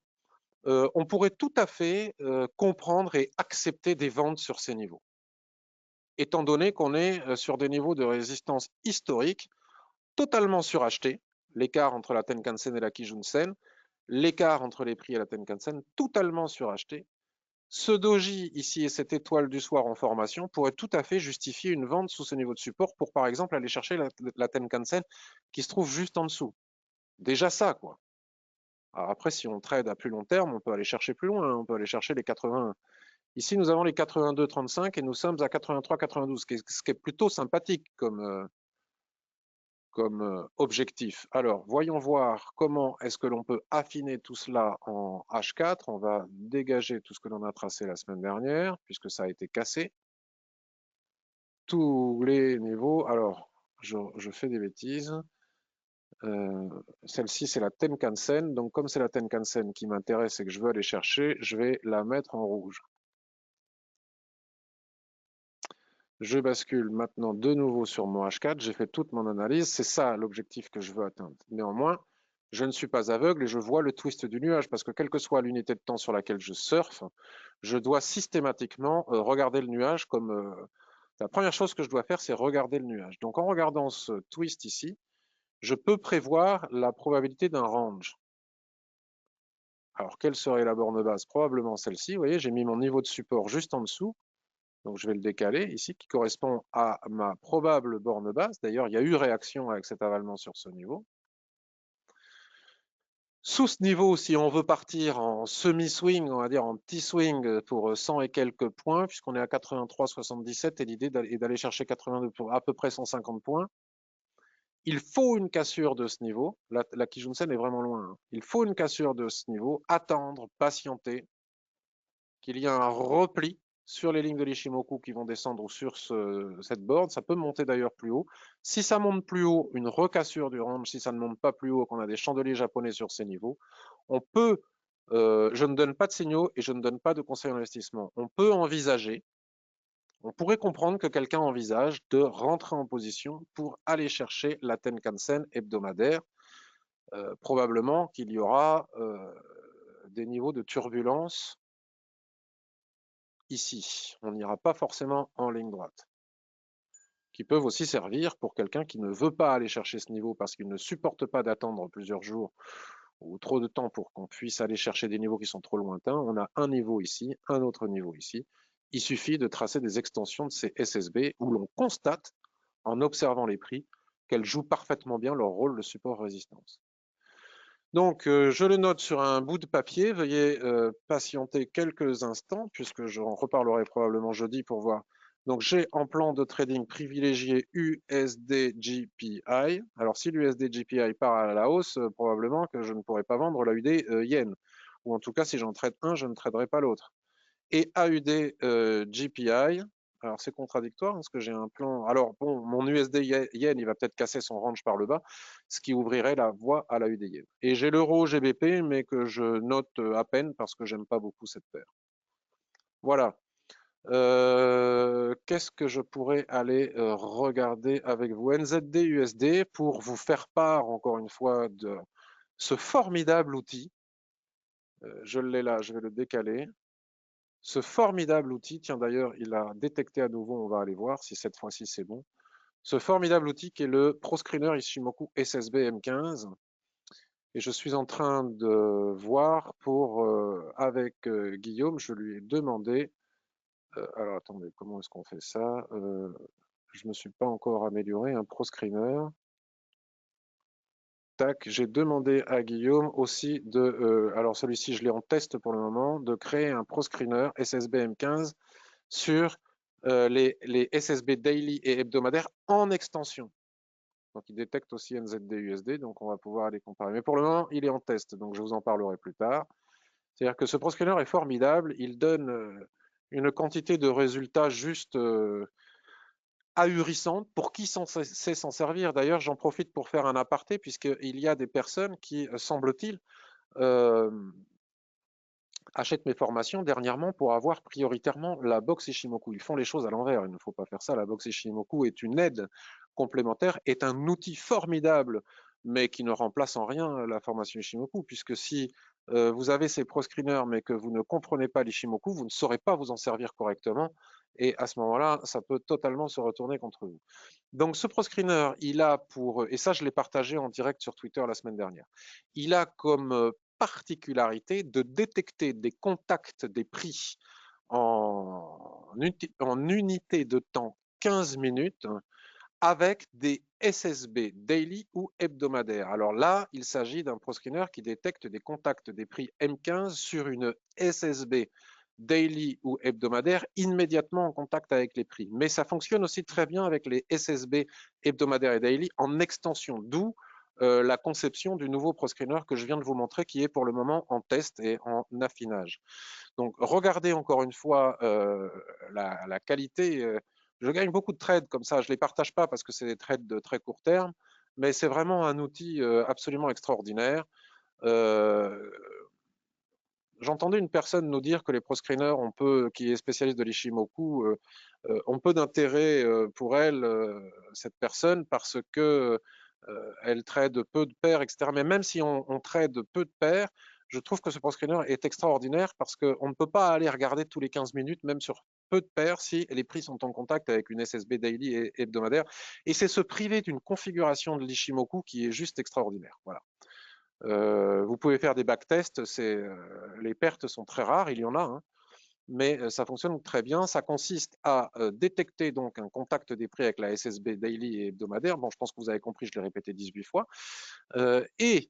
on pourrait tout à fait comprendre et accepter des ventes sur ces niveaux, étant donné qu'on est sur des niveaux de résistance historiques totalement surachetés, l'écart entre la Tenkan-sen et la Kijun-sen, l'écart entre les prix et la Tenkan-sen totalement suracheté. Ce doji ici et cette étoile du soir en formation pourrait tout à fait justifier une vente sous ce niveau de support pour par exemple aller chercher la Tenkan-sen qui se trouve juste en dessous. Déjà ça quoi. Alors après si on trade à plus long terme, on peut aller chercher plus loin, hein. On peut aller chercher les 80. Ici nous avons les 82,35 et nous sommes à 83,92, ce qui est plutôt sympathique comme objectif. Alors, voyons voir comment est-ce que l'on peut affiner tout cela en H4. On va dégager tout ce que l'on a tracé la semaine dernière, puisque ça a été cassé. Tous les niveaux. Alors, je fais des bêtises. Celle-ci, c'est la Tenkan-sen. Donc, comme c'est la Tenkan-sen qui m'intéresse et que je veux aller chercher, je vais la mettre en rouge. Je bascule maintenant de nouveau sur mon H4. J'ai fait toute mon analyse. C'est ça l'objectif que je veux atteindre. Néanmoins, je ne suis pas aveugle et je vois le twist du nuage parce que quelle que soit l'unité de temps sur laquelle je surfe, je dois systématiquement regarder le nuage comme... la première chose que je dois faire, c'est regarder le nuage. Donc en regardant ce twist ici, je peux prévoir la probabilité d'un range. Alors quelle serait la borne basse? Probablement celle-ci. Vous voyez, j'ai mis mon niveau de support juste en dessous. Donc je vais le décaler ici, qui correspond à ma probable borne basse. D'ailleurs, il y a eu réaction avec cet avalement sur ce niveau. Sous ce niveau, si on veut partir en semi-swing, on va dire en petit swing pour 100 et quelques points, puisqu'on est à 83,77 et l'idée est d'aller chercher 82 pour à peu près 150 points, il faut une cassure de ce niveau. La Kijun-sen est vraiment loin. Hein. Il faut une cassure de ce niveau, attendre, patienter, qu'il y ait un repli sur les lignes de l'Ishimoku qui vont descendre sur cette board. Ça peut monter d'ailleurs plus haut. Si ça monte plus haut, une recassure du range. Si ça ne monte pas plus haut, qu'on a des chandeliers japonais sur ces niveaux, on peut, je ne donne pas de signaux et je ne donne pas de conseils d'investissement. On peut envisager, on pourrait comprendre que quelqu'un envisage de rentrer en position pour aller chercher la Tenkan-sen hebdomadaire. probablement qu'il y aura des niveaux de turbulence ici. On n'ira pas forcément en ligne droite, qui peuvent aussi servir pour quelqu'un qui ne veut pas aller chercher ce niveau parce qu'il ne supporte pas d'attendre plusieurs jours ou trop de temps pour qu'on puisse aller chercher des niveaux qui sont trop lointains. On a un niveau ici, un autre niveau ici. Il suffit de tracer des extensions de ces SSB où l'on constate, en observant les prix, qu'elles jouent parfaitement bien leur rôle de support-résistance. Donc, je le note sur un bout de papier. Veuillez patienter quelques instants, puisque j'en reparlerai probablement jeudi pour voir. Donc, j'ai en plan de trading privilégié USD-JPY. Alors, si l'USD-JPY part à la hausse, probablement que je ne pourrai pas vendre l'AUD Yen. Ou en tout cas, si j'en trade un, je ne traderai pas l'autre. Et AUD-JPY, alors c'est contradictoire parce que j'ai un plan. Alors bon, mon USD Yen, il va peut-être casser son range par le bas, ce qui ouvrirait la voie à la UD Yen. Et j'ai l'euro GBP, mais que je note à peine parce que j'aime pas beaucoup cette paire. Voilà. Qu'est-ce que je pourrais aller regarder avec vous? NZD USD pour vous faire part encore une fois de ce formidable outil. Je l'ai là, je vais le décaler. Ce formidable outil, tiens d'ailleurs, il a détecté à nouveau, on va aller voir si cette fois-ci c'est bon. Ce formidable outil qui est le ProScreener Ishimoku SSB M15. Et je suis en train de voir pour, avec Guillaume, je lui ai demandé, alors attendez, comment est-ce qu'on fait ça? Je ne me suis pas encore amélioré, un ProScreener. Tac, j'ai demandé à Guillaume aussi de, alors celui-ci je l'ai en test pour le moment, de créer un ProScreener SSB M15 sur les SSB daily et hebdomadaires en extension. Donc, il détecte aussi NZD USD, donc on va pouvoir aller comparer. Mais pour le moment, il est en test, donc je vous en parlerai plus tard. C'est-à-dire que ce ProScreener est formidable, il donne une quantité de résultats juste ahurissante pour qui sait s'en servir. D'ailleurs, j'en profite pour faire un aparté, puisqu'il y a des personnes qui, semble-t-il, euh, achètent mes formations dernièrement pour avoir prioritairement la box Ishimoku. Ils font les choses à l'envers, il ne faut pas faire ça. La box Ishimoku est une aide complémentaire, est un outil formidable, mais qui ne remplace en rien la formation Ishimoku, puisque si vous avez ces pro-screeners, mais que vous ne comprenez pas l'Ishimoku, vous ne saurez pas vous en servir correctement, et à ce moment-là, ça peut totalement se retourner contre vous. Donc ce ProScreener, il a pour, et ça je l'ai partagé en direct sur Twitter la semaine dernière, il a comme particularité de détecter des contacts des prix en unité de temps 15 minutes avec des SSB daily ou hebdomadaires. Alors là, il s'agit d'un ProScreener qui détecte des contacts des prix M15 sur une SSB daily ou hebdomadaire immédiatement en contact avec les prix. Mais ça fonctionne aussi très bien avec les SSB hebdomadaires et daily en extension, d'où la conception du nouveau ProScreener que je viens de vous montrer qui est pour le moment en test et en affinage. Donc regardez encore une fois la qualité. Je gagne beaucoup de trades comme ça, je ne les partage pas parce que c'est des trades de très court terme, mais c'est vraiment un outil absolument extraordinaire. Euh, J'entendais une personne nous dire que les pro-screeners, qui est spécialiste de l'Ishimoku, ont peu d'intérêt pour elle, cette personne, parce que elle trade peu de paires, etc. Mais même si on trade peu de paires, je trouve que ce pro-screener est extraordinaire parce qu'on ne peut pas aller regarder tous les 15 minutes, même sur peu de paires, si les prix sont en contact avec une SSB daily et hebdomadaire. Et c'est se priver d'une configuration de l'Ishimoku qui est juste extraordinaire. Voilà. Vous pouvez faire des backtests, les pertes sont très rares, il y en a, hein, mais ça fonctionne très bien. Ça consiste à détecter donc un contact des prix avec la SSB daily et hebdomadaire. Bon, je pense que vous avez compris, je l'ai répété 18 fois. Et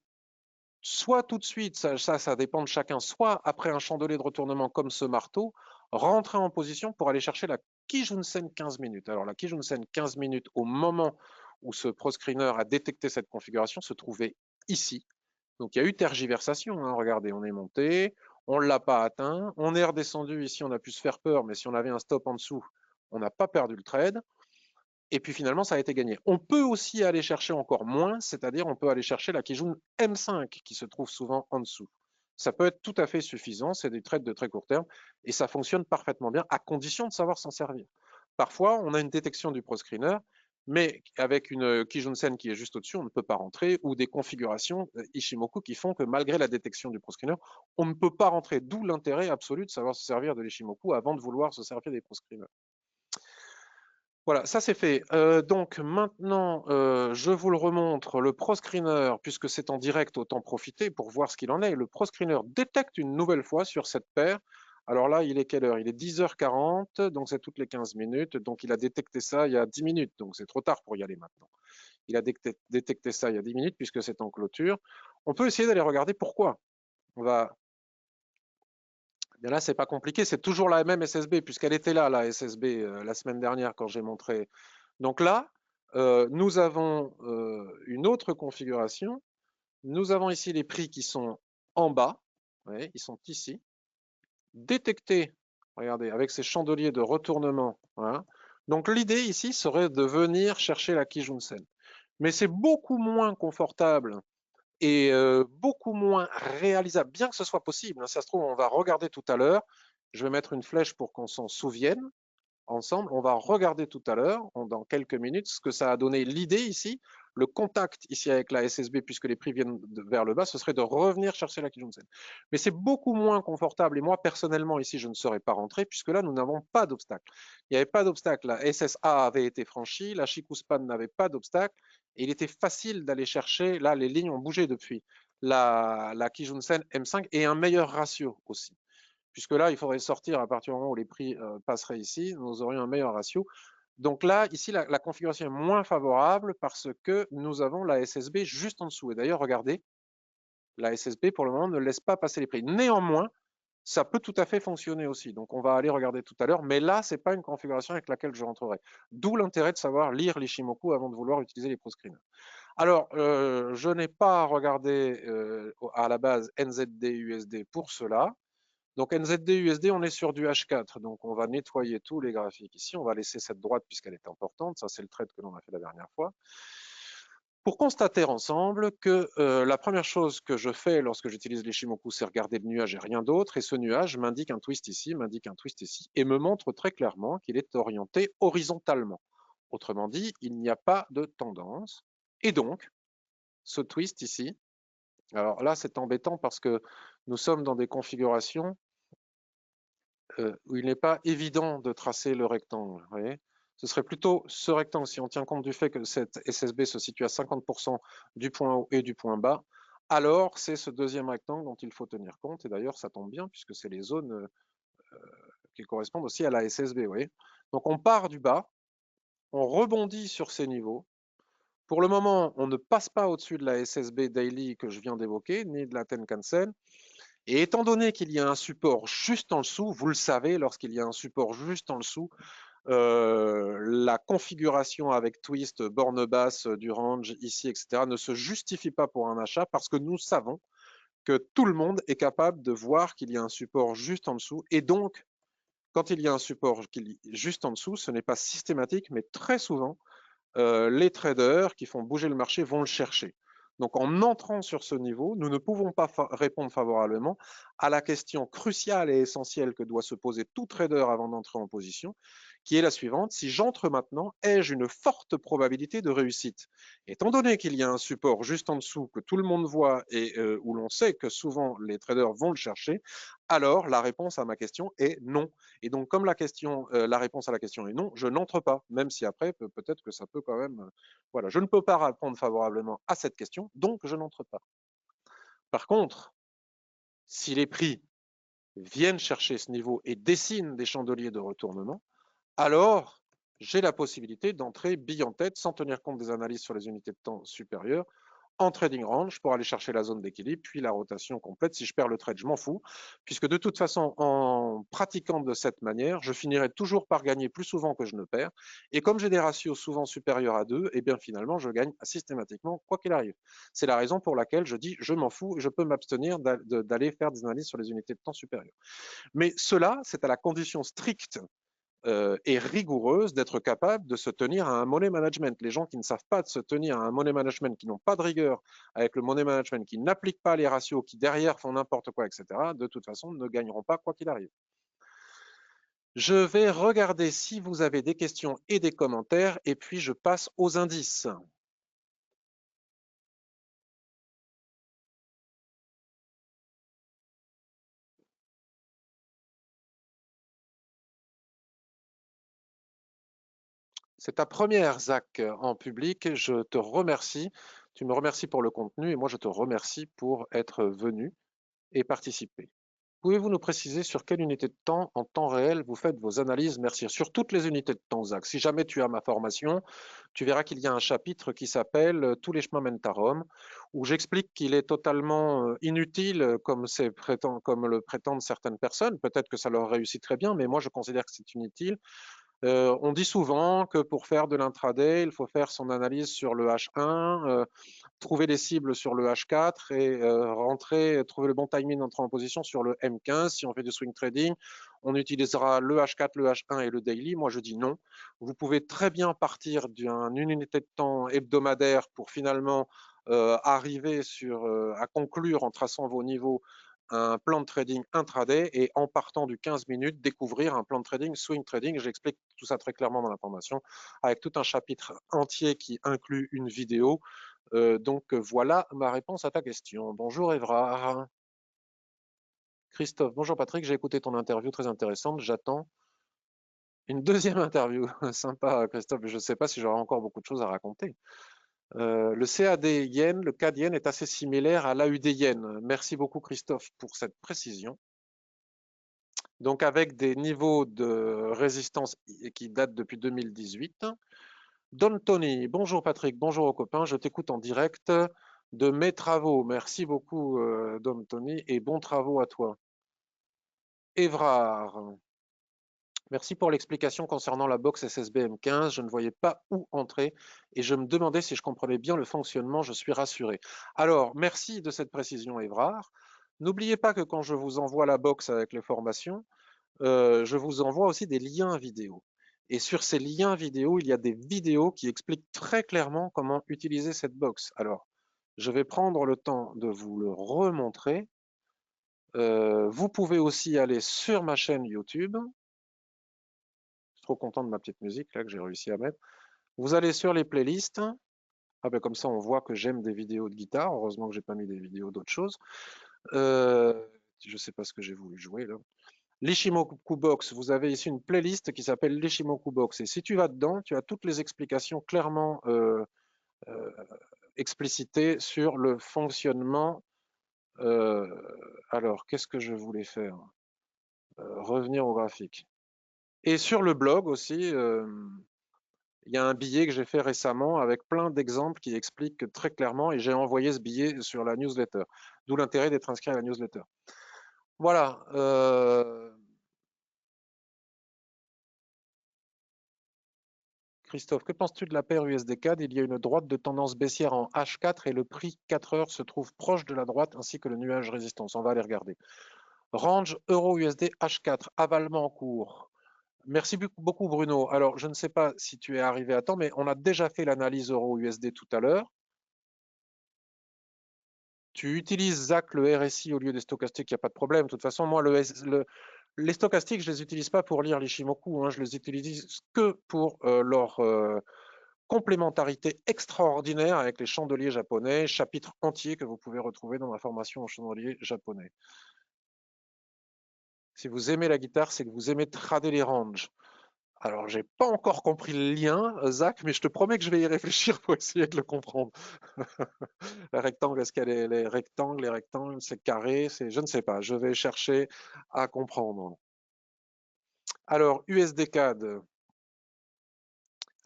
soit tout de suite, ça dépend de chacun, soit après un chandelier de retournement comme ce marteau, rentrer en position pour aller chercher la Kijun-sen 15 minutes. Alors la Kijun-sen 15 minutes, au moment où ce ProScreener a détecté cette configuration, se trouvait ici. Donc il y a eu tergiversation, hein. Regardez, on est monté, on ne l'a pas atteint, on est redescendu ici, on a pu se faire peur, mais si on avait un stop en dessous, on n'a pas perdu le trade. Et puis finalement, ça a été gagné. On peut aussi aller chercher encore moins, c'est-à-dire on peut aller chercher la Kijun M5 qui se trouve souvent en dessous. Ça peut être tout à fait suffisant, c'est des trades de très court terme et ça fonctionne parfaitement bien à condition de savoir s'en servir. Parfois, on a une détection du ProScreener mais avec une Kijun-sen qui est juste au-dessus, on ne peut pas rentrer, ou des configurations Ishimoku qui font que malgré la détection du proscreener, on ne peut pas rentrer, d'où l'intérêt absolu de savoir se servir de l'Ishimoku avant de vouloir se servir des proscreeners. Voilà, ça c'est fait. Donc maintenant, je vous le remontre, le proscreener, puisque c'est en direct, autant profiter pour voir ce qu'il en est. Le proscreener détecte une nouvelle fois sur cette paire. Alors là, il est quelle heure? Il est 10h40, donc c'est toutes les 15 minutes. Donc il a détecté ça il y a 10 minutes, donc c'est trop tard pour y aller maintenant. Il a détecté ça il y a 10 minutes puisque c'est en clôture. On peut essayer d'aller regarder pourquoi. On va Bien là, c'est pas compliqué, c'est toujours la même SSB puisqu'elle était là, la SSB, la semaine dernière quand j'ai montré. Donc là, nous avons une autre configuration. Nous avons ici les prix qui sont en bas, ouais, ils sont ici, détectés, regardez, avec ces chandeliers de retournement. Voilà. Donc l'idée ici serait de venir chercher la Kijun-sen. Mais c'est beaucoup moins confortable et beaucoup moins réalisable, bien que ce soit possible. Ça se trouve, on va regarder tout à l'heure. Je vais mettre une flèche pour qu'on s'en souvienne ensemble. On va regarder tout à l'heure, dans quelques minutes, ce que ça a donné. L'idée ici, le contact ici avec la SSB, puisque les prix viennent vers le bas, ce serait de revenir chercher la Kijun-sen. Mais c'est beaucoup moins confortable. Et moi, personnellement, ici, je ne serais pas rentré, puisque là, nous n'avons pas d'obstacle. Il n'y avait pas d'obstacle. La SSA avait été franchie, la Shikuspan n'avait pas d'obstacle. Et il était facile d'aller chercher. Là, les lignes ont bougé depuis. La Kijun-sen M5 et un meilleur ratio aussi puisque là, il faudrait sortir à partir du moment où les prix passeraient ici, nous aurions un meilleur ratio. Donc là, ici, la configuration est moins favorable parce que nous avons la SSB juste en dessous. Et d'ailleurs, regardez, la SSB, pour le moment, ne laisse pas passer les prix. Néanmoins, ça peut tout à fait fonctionner aussi. Donc, on va aller regarder tout à l'heure. Mais là, ce n'est pas une configuration avec laquelle je rentrerai. D'où l'intérêt de savoir lire l'Ishimoku avant de vouloir utiliser les proscreens. Alors, je n'ai pas regardé à la base NZD USD pour cela. Donc NZD-USD, on est sur du H4. Donc on va nettoyer tous les graphiques ici. On va laisser cette droite puisqu'elle est importante. Ça, c'est le trade que l'on a fait la dernière fois. Pour constater ensemble que la première chose que je fais lorsque j'utilise l'Ishimoku, c'est regarder le nuage et rien d'autre. Et ce nuage m'indique un twist ici, m'indique un twist ici, et me montre très clairement qu'il est orienté horizontalement. Autrement dit, il n'y a pas de tendance. Et donc, ce twist ici, alors là, c'est embêtant parce que nous sommes dans des configurations où il n'est pas évident de tracer le rectangle. Vous voyez, ce serait plutôt ce rectangle, si on tient compte du fait que cette SSB se situe à 50% du point haut et du point bas, alors c'est ce deuxième rectangle dont il faut tenir compte. Et d'ailleurs, ça tombe bien puisque c'est les zones qui correspondent aussi à la SSB. Vous voyez, donc on part du bas, on rebondit sur ces niveaux. Pour le moment, on ne passe pas au-dessus de la SSB daily que je viens d'évoquer, ni de la Tenkan-sen. Et étant donné qu'il y a un support juste en dessous, vous le savez, lorsqu'il y a un support juste en dessous, la configuration avec twist, borne basse du range ici, etc., ne se justifie pas pour un achat parce que nous savons que tout le monde est capable de voir qu'il y a un support juste en dessous. Et donc, quand il y a un support juste en dessous, ce n'est pas systématique, mais très souvent, les traders qui font bouger le marché vont le chercher. Donc en entrant sur ce niveau, nous ne pouvons pas répondre favorablement à la question cruciale et essentielle que doit se poser tout trader avant d'entrer en position, qui est la suivante. Si j'entre maintenant, ai-je une forte probabilité de réussite? Étant donné qu'il y a un support juste en dessous que tout le monde voit et où l'on sait que souvent les traders vont le chercher, alors la réponse à ma question est non. Et donc, comme la réponse à la question est non, je n'entre pas, même si après, peut-être que ça peut quand même. Voilà, je ne peux pas répondre favorablement à cette question, donc je n'entre pas. Par contre, si les prix viennent chercher ce niveau et dessinent des chandeliers de retournement, alors j'ai la possibilité d'entrer bille en tête sans tenir compte des analyses sur les unités de temps supérieures en trading range pour aller chercher la zone d'équilibre, puis la rotation complète. Si je perds le trade, je m'en fous, puisque de toute façon, en pratiquant de cette manière, je finirai toujours par gagner plus souvent que je ne perds. Et comme j'ai des ratios souvent supérieurs à 2, et bien finalement, je gagne systématiquement, quoi qu'il arrive. C'est la raison pour laquelle je dis, je m'en fous, et je peux m'abstenir d'aller faire des analyses sur les unités de temps supérieures. Mais cela, c'est à la condition stricte et rigoureuse d'être capable de se tenir à un money management. Les gens qui ne savent pas de se tenir à un money management, qui n'ont pas de rigueur avec le money management, qui n'appliquent pas les ratios, qui derrière font n'importe quoi, etc., de toute façon ne gagneront pas quoi qu'il arrive. Je vais regarder si vous avez des questions et des commentaires, et puis je passe aux indices. C'est ta première, Zach, en public. Je te remercie. Tu me remercies pour le contenu et moi, je te remercie pour être venu et participer. Pouvez-vous nous préciser sur quelle unité de temps, en temps réel, vous faites vos analyses? Merci. Sur toutes les unités de temps, Zach. Si jamais tu as ma formation, tu verras qu'il y a un chapitre qui s'appelle Tous les chemins mènent à Rome, où j'explique qu'il est totalement inutile, comme le prétendent certaines personnes. Peut-être que ça leur réussit très bien, mais moi, je considère que c'est inutile. On dit souvent que pour faire de l'intraday, il faut faire son analyse sur le H1, trouver les cibles sur le H4 et trouver le bon timing d'entrée en position sur le M15. Si on fait du swing trading, on utilisera le H4, le H1 et le daily. Moi, je dis non. Vous pouvez très bien partir d'une unité de temps hebdomadaire pour finalement à conclure en traçant vos niveaux un plan de trading intraday et en partant du 15 minutes, découvrir un plan de trading swing trading. J'explique tout ça très clairement dans la formation avec tout un chapitre entier qui inclut une vidéo. Donc voilà ma réponse à ta question. Bonjour Évrard. Christophe, bonjour Patrick, j'ai écouté ton interview très intéressante. J'attends une deuxième interview. Sympa Christophe, je ne sais pas si j'aurai encore beaucoup de choses à raconter. Le CAD yen, le CAD yen est assez similaire à l'AUD yen. Merci beaucoup Christophe pour cette précision. Donc avec des niveaux de résistance qui datent depuis 2018. Don Tony, bonjour Patrick, bonjour aux copains, je t'écoute en direct de mes travaux. Merci beaucoup Don Tony et bons travaux à toi. Évrard, merci pour l'explication concernant la box SSBM 15. Je ne voyais pas où entrer et je me demandais si je comprenais bien le fonctionnement. Je suis rassuré. Alors, merci de cette précision Évrard. N'oubliez pas que quand je vous envoie la box avec les formations, je vous envoie aussi des liens vidéo. Et sur ces liens vidéo, il y a des vidéos qui expliquent très clairement comment utiliser cette box. Alors, je vais prendre le temps de vous le remontrer. Vous pouvez aussi aller sur ma chaîne YouTube. Je suis trop content de ma petite musique là que j'ai réussi à mettre. Vous allez sur les playlists. Ah ben comme ça, on voit que j'aime des vidéos de guitare. Heureusement que j'ai pas mis des vidéos d'autres choses. Euh, je sais pas ce que j'ai voulu jouer là. L'Ishimoku Box, vous avez ici une playlist qui s'appelle l'Ishimoku Box. Et si tu vas dedans, tu as toutes les explications clairement euh, explicitées sur le fonctionnement. Euh, alors, qu'est-ce que je voulais faire? Revenir au graphique. Et sur le blog aussi, il y a un billet que j'ai fait récemment avec plein d'exemples qui expliquent très clairement. Et j'ai envoyé ce billet sur la newsletter. D'où l'intérêt d'être inscrit à la newsletter. Voilà. Christophe, que penses-tu de la paire USD-CAD? Il y a une droite de tendance baissière en H4 et le prix 4 heures se trouve proche de la droite ainsi que le nuage résistance. On va aller regarder. Range euro-USD H4, avalement en cours. Merci beaucoup Bruno. Alors, je ne sais pas si tu es arrivé à temps, mais on a déjà fait l'analyse euro-USD tout à l'heure. Tu utilises, Zach, le RSI au lieu des stochastiques, il n'y a pas de problème. De toute façon, moi, les stochastiques, je ne les utilise pas pour lire l'Ishimoku. Je les utilise que pour leur complémentarité extraordinaire avec les chandeliers japonais, chapitre entier que vous pouvez retrouver dans ma formation en chandelier japonais. Si vous aimez la guitare, c'est que vous aimez trader les ranges. Alors, j'ai pas encore compris le lien, Zach, mais je te promets que je vais y réfléchir pour essayer de le comprendre. Les rectangles, est-ce qu'il y a les rectangles, c'est carré, c'est, je ne sais pas. Je vais chercher à comprendre. Alors, USD-CAD.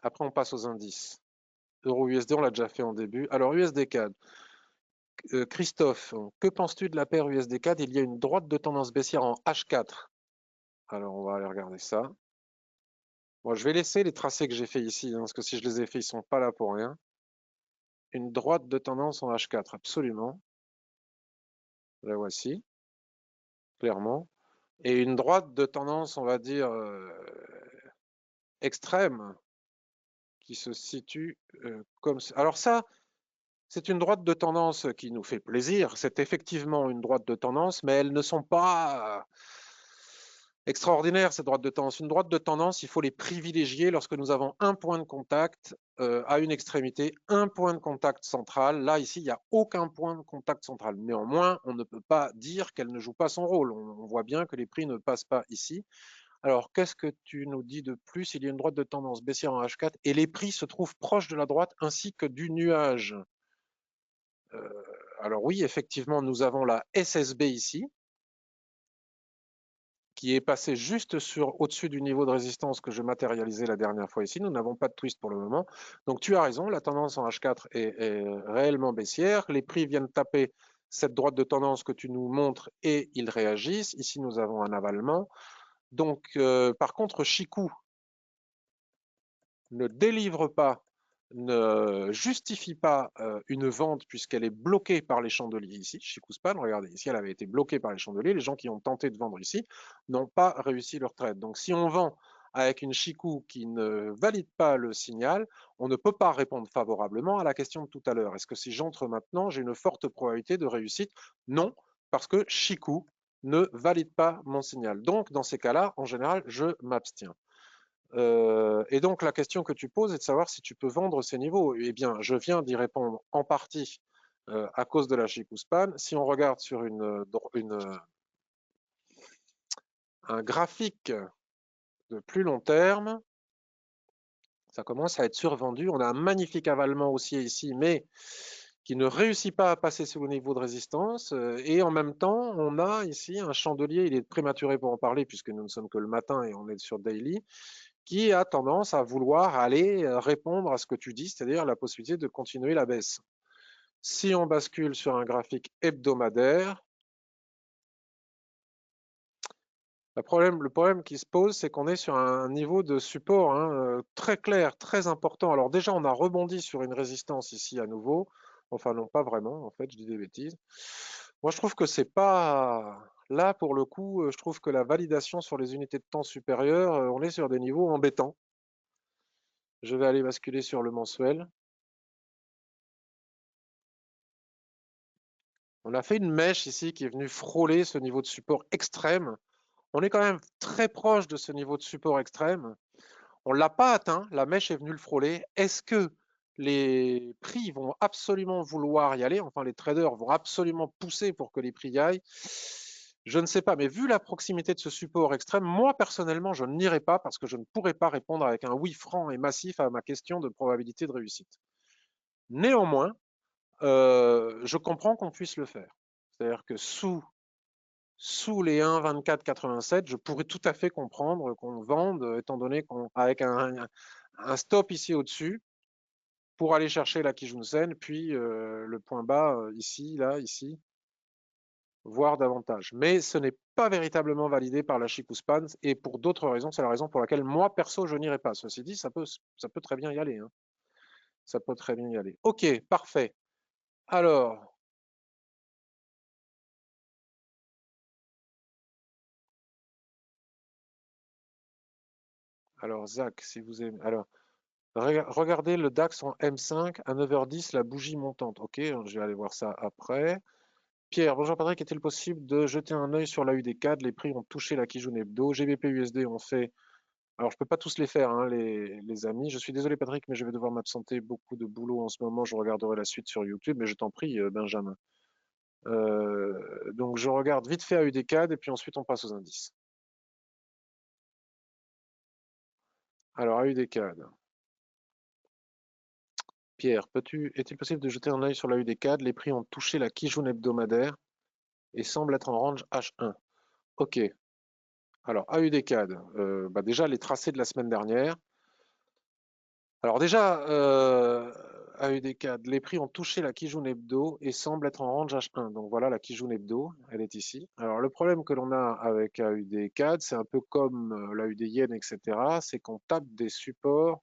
Après, on passe aux indices. Euro-USD, on l'a déjà fait en début. Alors, USD-CAD. Christophe, que penses-tu de la paire USD-CAD? Il y a une droite de tendance baissière en H4. Alors, on va aller regarder ça. Bon, je vais laisser les tracés que j'ai fait ici, parce que si je les ai faits, ils ne sont pas là pour rien. Une droite de tendance en H4, absolument. La voici, clairement. Et une droite de tendance, on va dire, extrême, qui se situe comme ça. Alors ça, c'est une droite de tendance qui nous fait plaisir. C'est effectivement une droite de tendance, mais elles ne sont pas Extraordinaire, ces droites de tendance. Une droite de tendance, il faut les privilégier lorsque nous avons un point de contact à une extrémité, un point de contact central. Là, ici, il n'y a aucun point de contact central. Néanmoins, on ne peut pas dire qu'elle ne joue pas son rôle. On voit bien que les prix ne passent pas ici. Alors, qu'est-ce que tu nous dis de plus? Il y a une droite de tendance baissière en H4 et les prix se trouvent proches de la droite ainsi que du nuage. Alors oui, effectivement, nous avons la SSB ici, qui est passé juste au-dessus du niveau de résistance que je matérialisais la dernière fois ici. Nous n'avons pas de twist pour le moment. Donc tu as raison, la tendance en H4 est réellement baissière. Les prix viennent taper cette droite de tendance que tu nous montres et ils réagissent. Ici, nous avons un avalement. Donc, par contre, Chikou ne délivre pas, ne justifie pas une vente puisqu'elle est bloquée par les chandeliers ici. Chicouspan, regardez, ici elle avait été bloquée par les chandeliers. Les gens qui ont tenté de vendre ici n'ont pas réussi leur trade. Donc si on vend avec une Chikou qui ne valide pas le signal, on ne peut pas répondre favorablement à la question de tout à l'heure. Est-ce que si j'entre maintenant, j'ai une forte probabilité de réussite? Non, parce que Chikou ne valide pas mon signal. Donc dans ces cas-là, en général, je m'abstiens. Et donc la question que tu poses est de savoir si tu peux vendre ces niveaux. Eh bien, je viens d'y répondre en partie à cause de la Chicouspan. Si on regarde sur un graphique de plus long terme, ça commence à être survendu. On a un magnifique avalement haussier ici, mais qui ne réussit pas à passer sous le niveau de résistance. Et en même temps, on a ici un chandelier, il est prématuré pour en parler puisque nous ne sommes que le matin et on est sur daily, qui a tendance à vouloir aller répondre à ce que tu dis, c'est-à-dire la possibilité de continuer la baisse. Si on bascule sur un graphique hebdomadaire, le problème qui se pose, c'est qu'on est sur un niveau de support très clair, très important. Alors déjà, on a rebondi sur une résistance ici à nouveau. Enfin, non, pas vraiment, en fait, je dis des bêtises. Moi, je trouve que c'est pas... Là, pour le coup, je trouve que la validation sur les unités de temps supérieures, on est sur des niveaux embêtants. Je vais aller basculer sur le mensuel. On a fait une mèche ici qui est venue frôler ce niveau de support extrême. On est quand même très proche de ce niveau de support extrême. On ne l'a pas atteint, la mèche est venue le frôler. Est-ce que les prix vont absolument vouloir y aller? Enfin, les traders vont absolument pousser pour que les prix y aillent? Je ne sais pas, mais vu la proximité de ce support extrême, moi personnellement, je n'irai pas parce que je ne pourrais pas répondre avec un oui franc et massif à ma question de probabilité de réussite. Néanmoins, je comprends qu'on puisse le faire. C'est-à-dire que sous les 1,2487, je pourrais tout à fait comprendre qu'on vende, étant donné qu'avec un stop ici au-dessus, pour aller chercher la Kijun-sen, puis le point bas ici, là, ici, voire davantage. Mais ce n'est pas véritablement validé par la Chikou-Span, et pour d'autres raisons, c'est la raison pour laquelle moi, perso, je n'irai pas. Ceci dit, ça peut très bien y aller. Hein. Ça peut très bien y aller. Ok, parfait. Alors, Zach, si vous aimez. Alors, regardez le DAX en M5 à 9h10, la bougie montante. Ok, je vais aller voir ça après. Pierre, bonjour Patrick, est-il possible de jeter un œil sur la UD4? Les prix ont touché la Kijun Hebdo. GBP USD ont fait. Alors, je ne peux pas tous les faire, hein, les amis. Je suis désolé Patrick, mais je vais devoir m'absenter. Beaucoup de boulot en ce moment. Je regarderai la suite sur YouTube, mais je t'en prie, Benjamin. Donc, je regarde vite fait à UD4 et puis ensuite on passe aux indices. Alors, à UD4. Pierre, est-il possible de jeter un œil sur la UD4? Les prix ont touché la Kijun hebdomadaire et semblent être en range H1. Ok. Alors, AUDCAD, déjà les tracés de la semaine dernière. Alors déjà, AUDCAD, les prix ont touché la Kijun Hebdo et semblent être en range H1. Donc voilà la Kijun Hebdo, elle est ici. Alors le problème que l'on a avec AUDCAD, c'est un peu comme l'AUD Yen, etc. C'est qu'on tape des supports.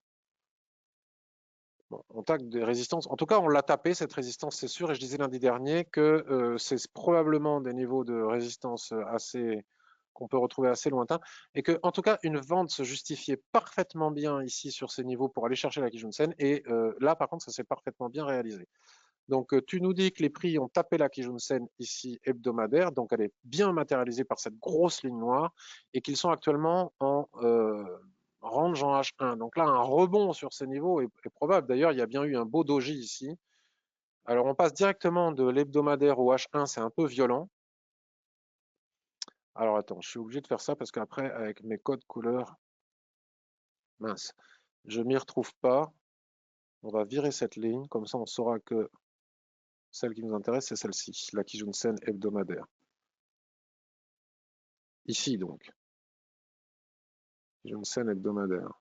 Bon, on tape des résistances. En tout cas, on l'a tapé, cette résistance, c'est sûr. Et je disais lundi dernier que c'est probablement des niveaux de résistance assez qu'on peut retrouver assez lointains. Et que, en tout cas, une vente se justifiait parfaitement bien ici sur ces niveaux pour aller chercher la Kijun-sen. Et là, par contre, ça s'est parfaitement bien réalisé. Donc, tu nous dis que les prix ont tapé la Kijun-sen ici hebdomadaire, donc elle est bien matérialisée par cette grosse ligne noire, et qu'ils sont actuellement en range en H1. Donc là, un rebond sur ces niveaux est probable. D'ailleurs, il y a bien eu un beau doji ici. Alors, on passe directement de l'hebdomadaire au H1, c'est un peu violent. Alors, attends, je suis obligé de faire ça parce qu'après, avec mes codes couleurs, mince, je m'y retrouve pas. On va virer cette ligne, comme ça on saura que celle qui nous intéresse, c'est celle-ci, la Kijun-sen hebdomadaire. Ici donc, Kijun-sen hebdomadaire.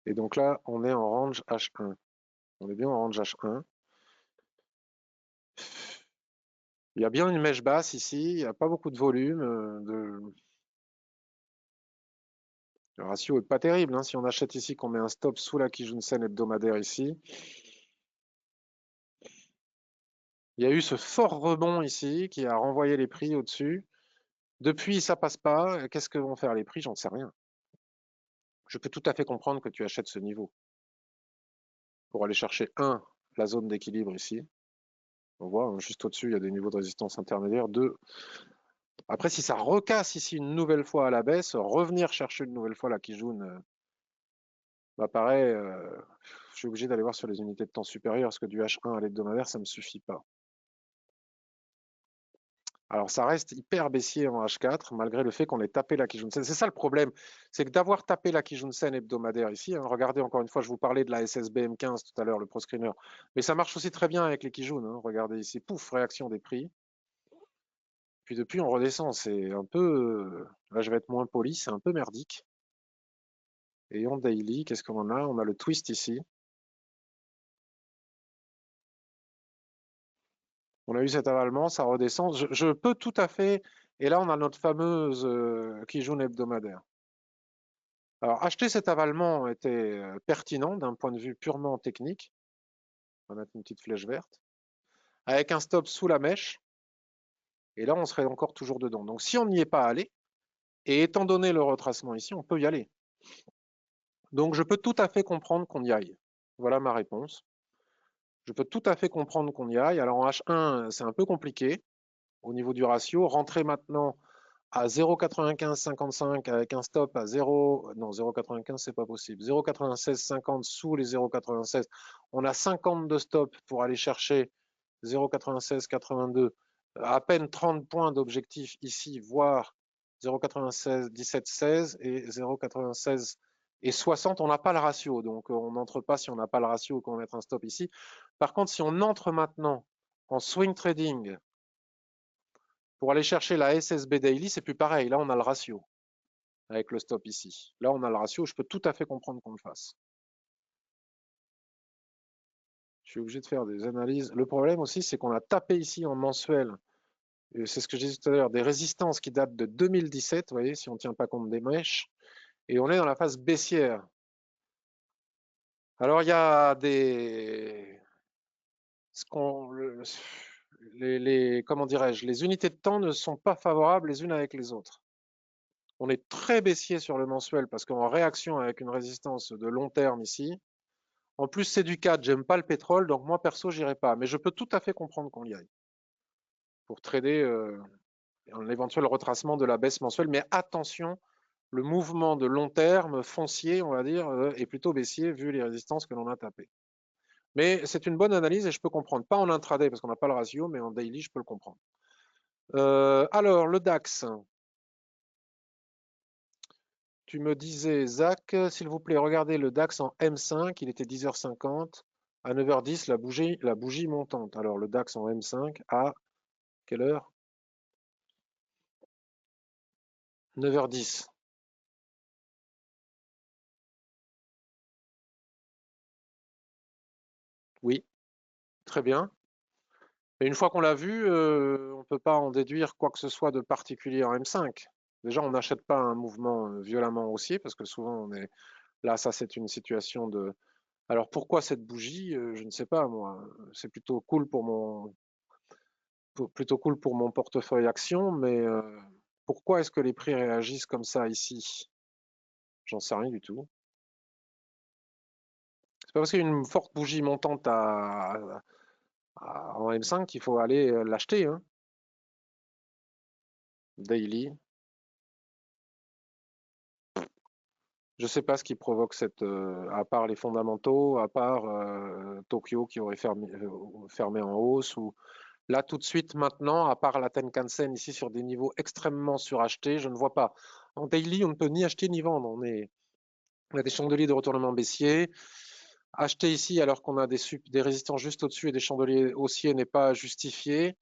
Et donc là, on est en range H1. On est bien en range H1. Il y a bien une mèche basse ici, il n'y a pas beaucoup de volume. Le ratio est pas terrible, hein. Si on achète ici, qu'on met un stop sous la Kijun-sen hebdomadaire ici, il y a eu ce fort rebond ici qui a renvoyé les prix au-dessus. Depuis, ça passe pas. Qu'est-ce que vont faire les prix? J'en sais rien. Je peux tout à fait comprendre que tu achètes ce niveau pour aller chercher, la zone d'équilibre ici. On voit, hein, juste au-dessus, il y a des niveaux de résistance intermédiaires. 2. Après, si ça recasse ici une nouvelle fois à la baisse, revenir chercher une nouvelle fois la Kijun m'apparaît. Je suis obligé d'aller voir sur les unités de temps supérieures parce que du H1 à l'hebdomadaire, ça ne me suffit pas. Alors, ça reste hyper baissier en H4, malgré le fait qu'on ait tapé la Kijun-sen. C'est ça le problème, c'est que d'avoir tapé la Kijun-sen hebdomadaire ici, hein, regardez encore une fois, je vous parlais de la SSBM15 tout à l'heure, le ProScreener, mais ça marche aussi très bien avec les Kijun. Hein, regardez ici, pouf, réaction des prix. Puis depuis, on redescend. C'est un peu. Là, je vais être moins poli, c'est un peu merdique. Et en daily, qu'est-ce qu'on a? On a le twist ici. On a eu cet avalement, ça redescend. Je peux tout à fait. Et là, on a notre fameuse Kijun hebdomadaire. Alors, acheter cet avalement était pertinent d'un point de vue purement technique. On va mettre une petite flèche verte. Avec un stop sous la mèche. Et là, on serait encore toujours dedans. Donc, si on n'y est pas allé, et étant donné le retracement ici, on peut y aller. Donc, je peux tout à fait comprendre qu'on y aille. Voilà ma réponse. Je peux tout à fait comprendre qu'on y aille. Alors, en H1, c'est un peu compliqué au niveau du ratio. Rentrer maintenant à 0,9555 avec un stop à 0, non 0,95 c'est pas possible, 0,9650 sous les 0,96. On a 50 de stop pour aller chercher 0,9682, à peine 30 points d'objectif ici, voire 0,96 1716 et 0,96 et 60. On n'a pas le ratio, donc on n'entre pas si on n'a pas le ratio ou qu'on va mettre un stop ici. Par contre, si on entre maintenant en swing trading pour aller chercher la SSB Daily, c'est plus pareil. Là, on a le ratio avec le stop ici. Là, on a le ratio. Je peux tout à fait comprendre qu'on le fasse. Je suis obligé de faire des analyses. Le problème aussi, c'est qu'on a tapé ici en mensuel. C'est ce que je disais tout à l'heure, des résistances qui datent de 2017, vous voyez, si on ne tient pas compte des mèches. Et on est dans la phase baissière. Alors, il y a des... Comment dirais-je, les unités de temps ne sont pas favorables les unes avec les autres. On est très baissier sur le mensuel parce qu'en réaction avec une résistance de long terme ici, en plus c'est du 4, j'aime pas le pétrole, donc moi perso j'irai pas. Mais je peux tout à fait comprendre qu'on y aille pour trader un éventuel retracement de la baisse mensuelle. Mais attention, le mouvement de long terme foncier, on va dire, est plutôt baissier vu les résistances que l'on a tapées. Mais c'est une bonne analyse et je peux comprendre. Pas en intraday parce qu'on n'a pas le ratio, mais en daily, je peux le comprendre. Alors, le DAX. Tu me disais, Zach, s'il vous plaît, regardez le DAX en M5, il était 10h50. À 9h10, la bougie montante. Alors, le DAX en M5 à quelle heure? 9h10. Oui, très bien. Et une fois qu'on l'a vu, on ne peut pas en déduire quoi que ce soit de particulier en M5. Déjà, on n'achète pas un mouvement violemment haussier parce que souvent on est là, ça c'est une situation de. Alors pourquoi cette bougie? Je ne sais pas moi. C'est plutôt cool pour mon portefeuille action, mais pourquoi est-ce que les prix réagissent comme ça ici? J'en sais rien du tout. C'est pas parce qu'il y a une forte bougie montante en M5 qu'il faut aller l'acheter. Hein. Daily. Je ne sais pas ce qui provoque cette, à part les fondamentaux, à part Tokyo qui aurait fermé en hausse, ou là tout de suite maintenant, à part la Tenkan-sen ici sur des niveaux extrêmement surachetés, je ne vois pas. En daily, on ne peut ni acheter ni vendre. On a des chandeliers de retournement baissier. Acheter ici alors qu'on a des résistants juste au-dessus et des chandeliers haussiers n'est pas justifié.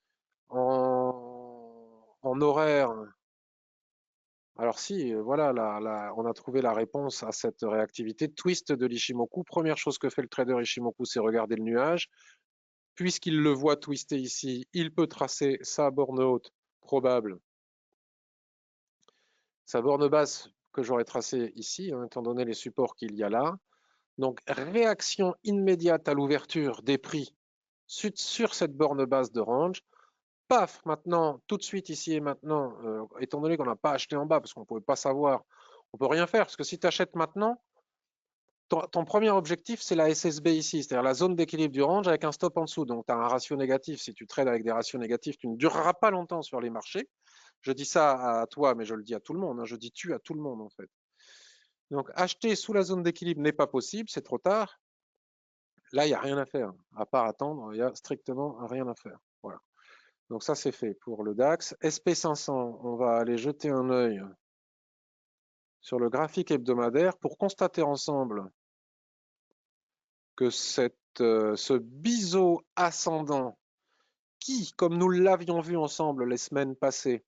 En horaire, alors si, voilà, on a trouvé la réponse à cette réactivité. Twist de l'Ishimoku. Première chose que fait le trader Ishimoku, c'est regarder le nuage. Puisqu'il le voit twister ici, il peut tracer sa borne haute probable, sa borne basse que j'aurais tracée ici, hein, étant donné les supports qu'il y a là. Donc réaction immédiate à l'ouverture des prix sur cette borne basse de range. Paf, maintenant, tout de suite ici et maintenant, étant donné qu'on n'a pas acheté en bas parce qu'on ne pouvait pas savoir, on ne peut rien faire parce que si tu achètes maintenant, ton premier objectif, c'est la SSB ici, c'est-à-dire la zone d'équilibre du range avec un stop en dessous. Donc, tu as un ratio négatif. Si tu trades avec des ratios négatifs, tu ne dureras pas longtemps sur les marchés. Je dis ça à toi, mais je le dis à tout le monde. Hein. Je dis tu à tout le monde, en fait. Donc, acheter sous la zone d'équilibre n'est pas possible, c'est trop tard. Là, il n'y a rien à faire. À part attendre, il n'y a strictement rien à faire. Voilà. Donc, ça, c'est fait pour le DAX. SP500, on va aller jeter un œil sur le graphique hebdomadaire pour constater ensemble que ce biseau ascendant qui, comme nous l'avions vu ensemble les semaines passées,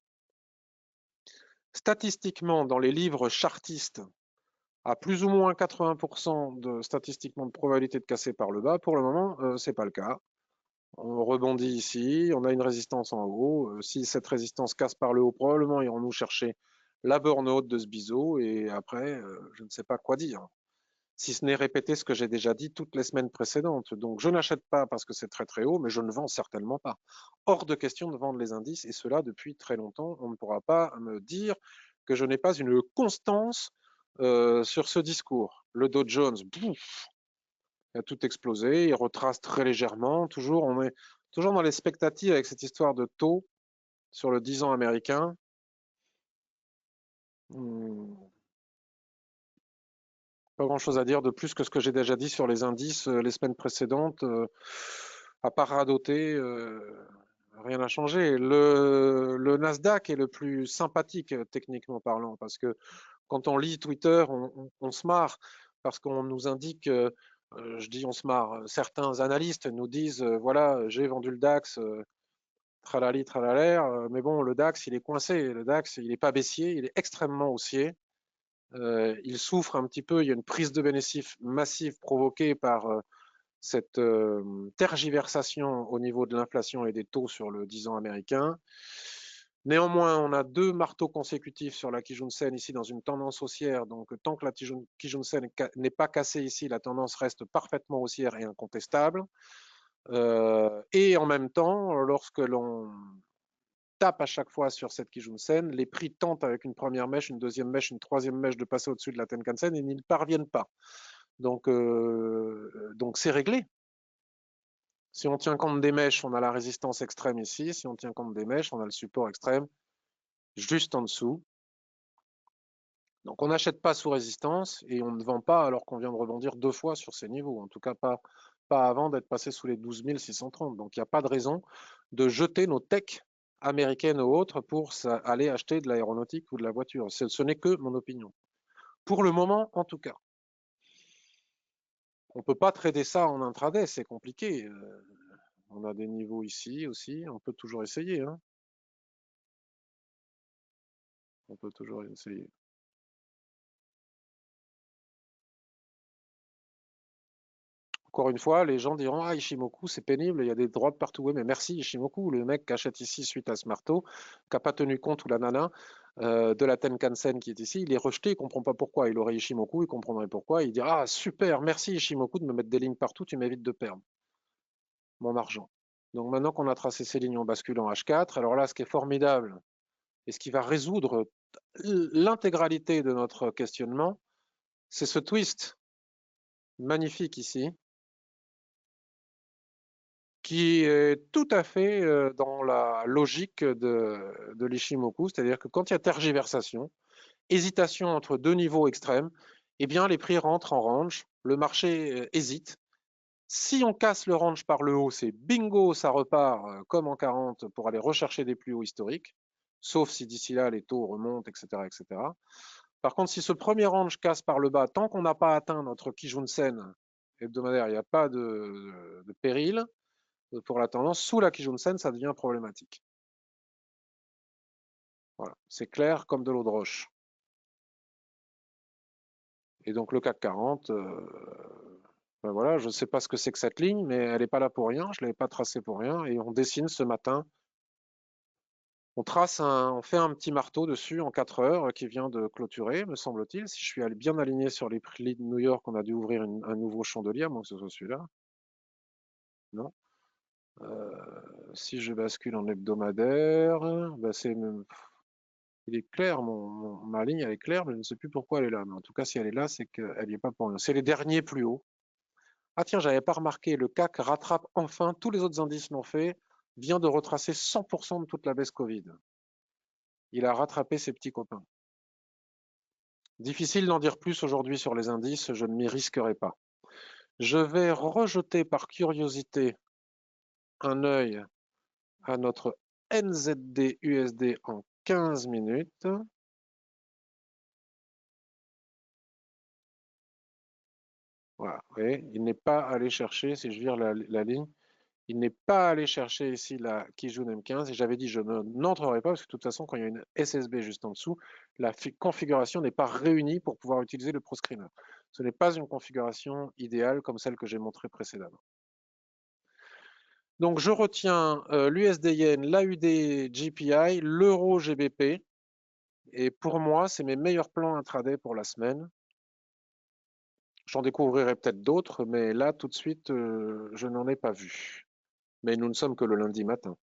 statistiquement dans les livres chartistes, a plus ou moins 80% statistiquement de probabilité de casser par le bas, pour le moment, ce n'est pas le cas. On rebondit ici, on a une résistance en haut. Si cette résistance casse par le haut, probablement irons-nous chercher la borne haute de ce biseau, et après, je ne sais pas quoi dire. Si ce n'est répéter ce que j'ai déjà dit toutes les semaines précédentes. Donc je n'achète pas parce que c'est très très haut, mais je ne vends certainement pas. Hors de question de vendre les indices, et cela depuis très longtemps. On ne pourra pas me dire que je n'ai pas une constance sur ce discours. Le Dow Jones, bouf, il a tout explosé, il retrace très légèrement. Toujours, on est toujours dans les spectatives avec cette histoire de taux sur le 10 ans américain. Pas grand-chose à dire de plus que ce que j'ai déjà dit sur les indices les semaines précédentes. À part radoter, rien n'a changé. Le Nasdaq est le plus sympathique techniquement parlant parce que quand on lit Twitter, on se marre parce qu'on nous indique, je dis on se marre, certains analystes nous disent voilà, j'ai vendu le DAX, tralali, tralaler, mais bon, le DAX, il est coincé. Le DAX, il n'est pas baissier, il est extrêmement haussier. Il souffre un petit peu, il y a une prise de bénéfices massive provoquée par cette tergiversation au niveau de l'inflation et des taux sur le 10 ans américain. Néanmoins, on a deux marteaux consécutifs sur la Kijun-sen ici dans une tendance haussière. Donc, tant que la Kijun-sen n'est pas cassée ici, la tendance reste parfaitement haussière et incontestable. Et en même temps, lorsque l'on tape à chaque fois sur cette Kijun-sen, les prix tentent avec une première mèche, une deuxième mèche, une troisième mèche de passer au-dessus de la Tenkan-sen et n'y parviennent pas. Donc c'est réglé. Si on tient compte des mèches, on a la résistance extrême ici. Si on tient compte des mèches, on a le support extrême juste en dessous. Donc on n'achète pas sous résistance et on ne vend pas alors qu'on vient de rebondir deux fois sur ces niveaux. En tout cas, pas avant d'être passé sous les 12 630. Donc il n'y a pas de raison de jeter nos techs américaines ou autres pour aller acheter de l'aéronautique ou de la voiture. Ce n'est que mon opinion. Pour le moment, en tout cas. On ne peut pas trader ça en intraday, c'est compliqué. On a des niveaux ici aussi, on peut toujours essayer. Hein. On peut toujours essayer. Encore une fois, les gens diront ah Ishimoku c'est pénible, il y a des drops partout. Oui, mais merci Ishimoku, le mec qui achète ici suite à ce marteau, qui n'a pas tenu compte ou la nana de la Tenkan-sen qui est ici, il est rejeté, il ne comprend pas pourquoi. Il aurait Ishimoku, il comprendrait pourquoi. Il dira ah super, merci Ishimoku de me mettre des lignes partout, tu m'évites de perdre mon argent. Donc maintenant qu'on a tracé ces lignes en basculant H4, alors là ce qui est formidable et ce qui va résoudre l'intégralité de notre questionnement, c'est ce twist magnifique ici, qui est tout à fait dans la logique de l'Ishimoku, c'est-à-dire que quand il y a tergiversation, hésitation entre deux niveaux extrêmes, eh bien les prix rentrent en range, le marché hésite. Si on casse le range par le haut, c'est bingo, ça repart comme en 40 pour aller rechercher des plus hauts historiques, sauf si d'ici là les taux remontent, etc., etc. Par contre, si ce premier range casse par le bas, tant qu'on n'a pas atteint notre Kijun-sen hebdomadaire, il n'y a pas de péril pour la tendance. Sous la Kijun-sen, ça devient problématique. Voilà, c'est clair comme de l'eau de roche. Et donc le CAC 40, ben voilà, je ne sais pas ce que c'est que cette ligne, mais elle n'est pas là pour rien, je ne l'avais pas tracée pour rien, et on dessine ce matin, on fait un petit marteau dessus en 4 heures qui vient de clôturer, me semble-t-il. Si je suis bien aligné sur les prix de New York, on a dû ouvrir un nouveau chandelier, à moins que ce soit celui-là. Non. Si je bascule en hebdomadaire, ben il est clair, ma ligne elle est claire, mais je ne sais plus pourquoi elle est là. Mais en tout cas, si elle est là, c'est qu'elle n'y est pas pour rien. C'est les derniers plus hauts. Ah tiens, j'avais pas remarqué, le CAC rattrape enfin, tous les autres indices l'ont fait, vient de retracer 100% de toute la baisse Covid. Il a rattrapé ses petits copains. Difficile d'en dire plus aujourd'hui sur les indices, je ne m'y risquerai pas. Je vais rejeter par curiosité un œil à notre NZD USD en 15 minutes. Voilà, vous voyez, il n'est pas allé chercher, si je vire la ligne, il n'est pas allé chercher ici la Kijun M15 et j'avais dit je n'entrerai pas parce que de toute façon quand il y a une SSB juste en dessous, la configuration n'est pas réunie pour pouvoir utiliser le ProScreener. Ce n'est pas une configuration idéale comme celle que j'ai montrée précédemment. Donc je retiens l'USD Yen, l'AUD GPI, l'Euro GBP et pour moi c'est mes meilleurs plans intraday pour la semaine. J'en découvrirai peut-être d'autres, mais là tout de suite je n'en ai pas vu. Mais nous ne sommes que le lundi matin.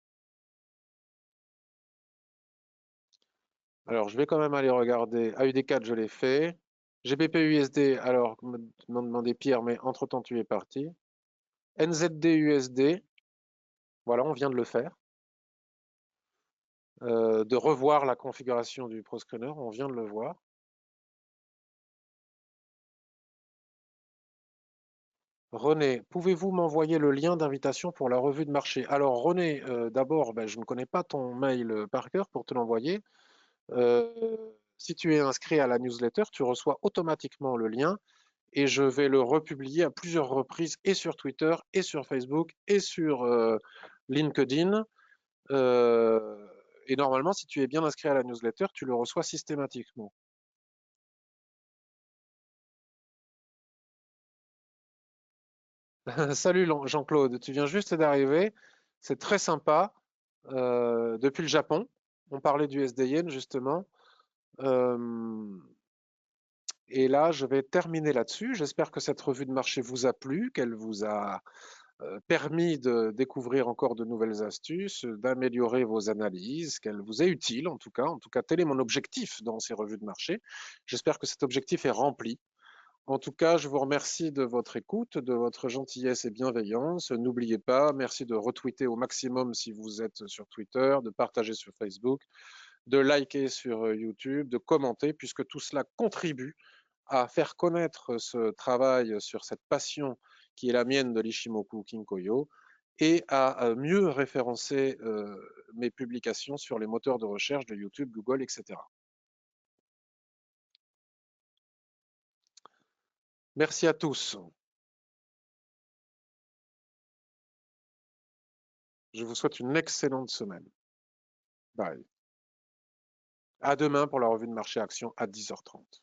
Alors, je vais quand même aller regarder. AUD4, je l'ai fait. GBP-USD, alors, m'en demandait Pierre, mais entre-temps, tu es parti. NZD-USD, voilà, on vient de le faire. De revoir la configuration du ProScreener, on vient de le voir. René, pouvez-vous m'envoyer le lien d'invitation pour la revue de marché? Alors, René, d'abord, ben, je ne connais pas ton mail par cœur pour te l'envoyer. Si tu es inscrit à la newsletter, tu reçois automatiquement le lien et je vais le republier à plusieurs reprises et sur Twitter et sur Facebook et sur LinkedIn. Euh, et normalement, si tu es bien inscrit à la newsletter, tu le reçois systématiquement. Salut Jean-Claude, tu viens juste d'arriver. C'est très sympa. Depuis le Japon, on parlait du SDN justement. Euh, et là, je vais terminer là-dessus. J'espère que cette revue de marché vous a plu, qu'elle vous a permis de découvrir encore de nouvelles astuces, d'améliorer vos analyses, qu'elles vous est utile en tout cas. En tout cas, tel est mon objectif dans ces revues de marché. J'espère que cet objectif est rempli. En tout cas, je vous remercie de votre écoute, de votre gentillesse et bienveillance. N'oubliez pas, merci de retweeter au maximum si vous êtes sur Twitter, de partager sur Facebook, de liker sur YouTube, de commenter, puisque tout cela contribue à faire connaître ce travail sur cette passion qui est la mienne de l'Ishimoku Kinkoyo et à mieux référencer mes publications sur les moteurs de recherche de YouTube, Google, etc. Merci à tous. Je vous souhaite une excellente semaine. Bye. À demain pour la revue de marché action à 10h30.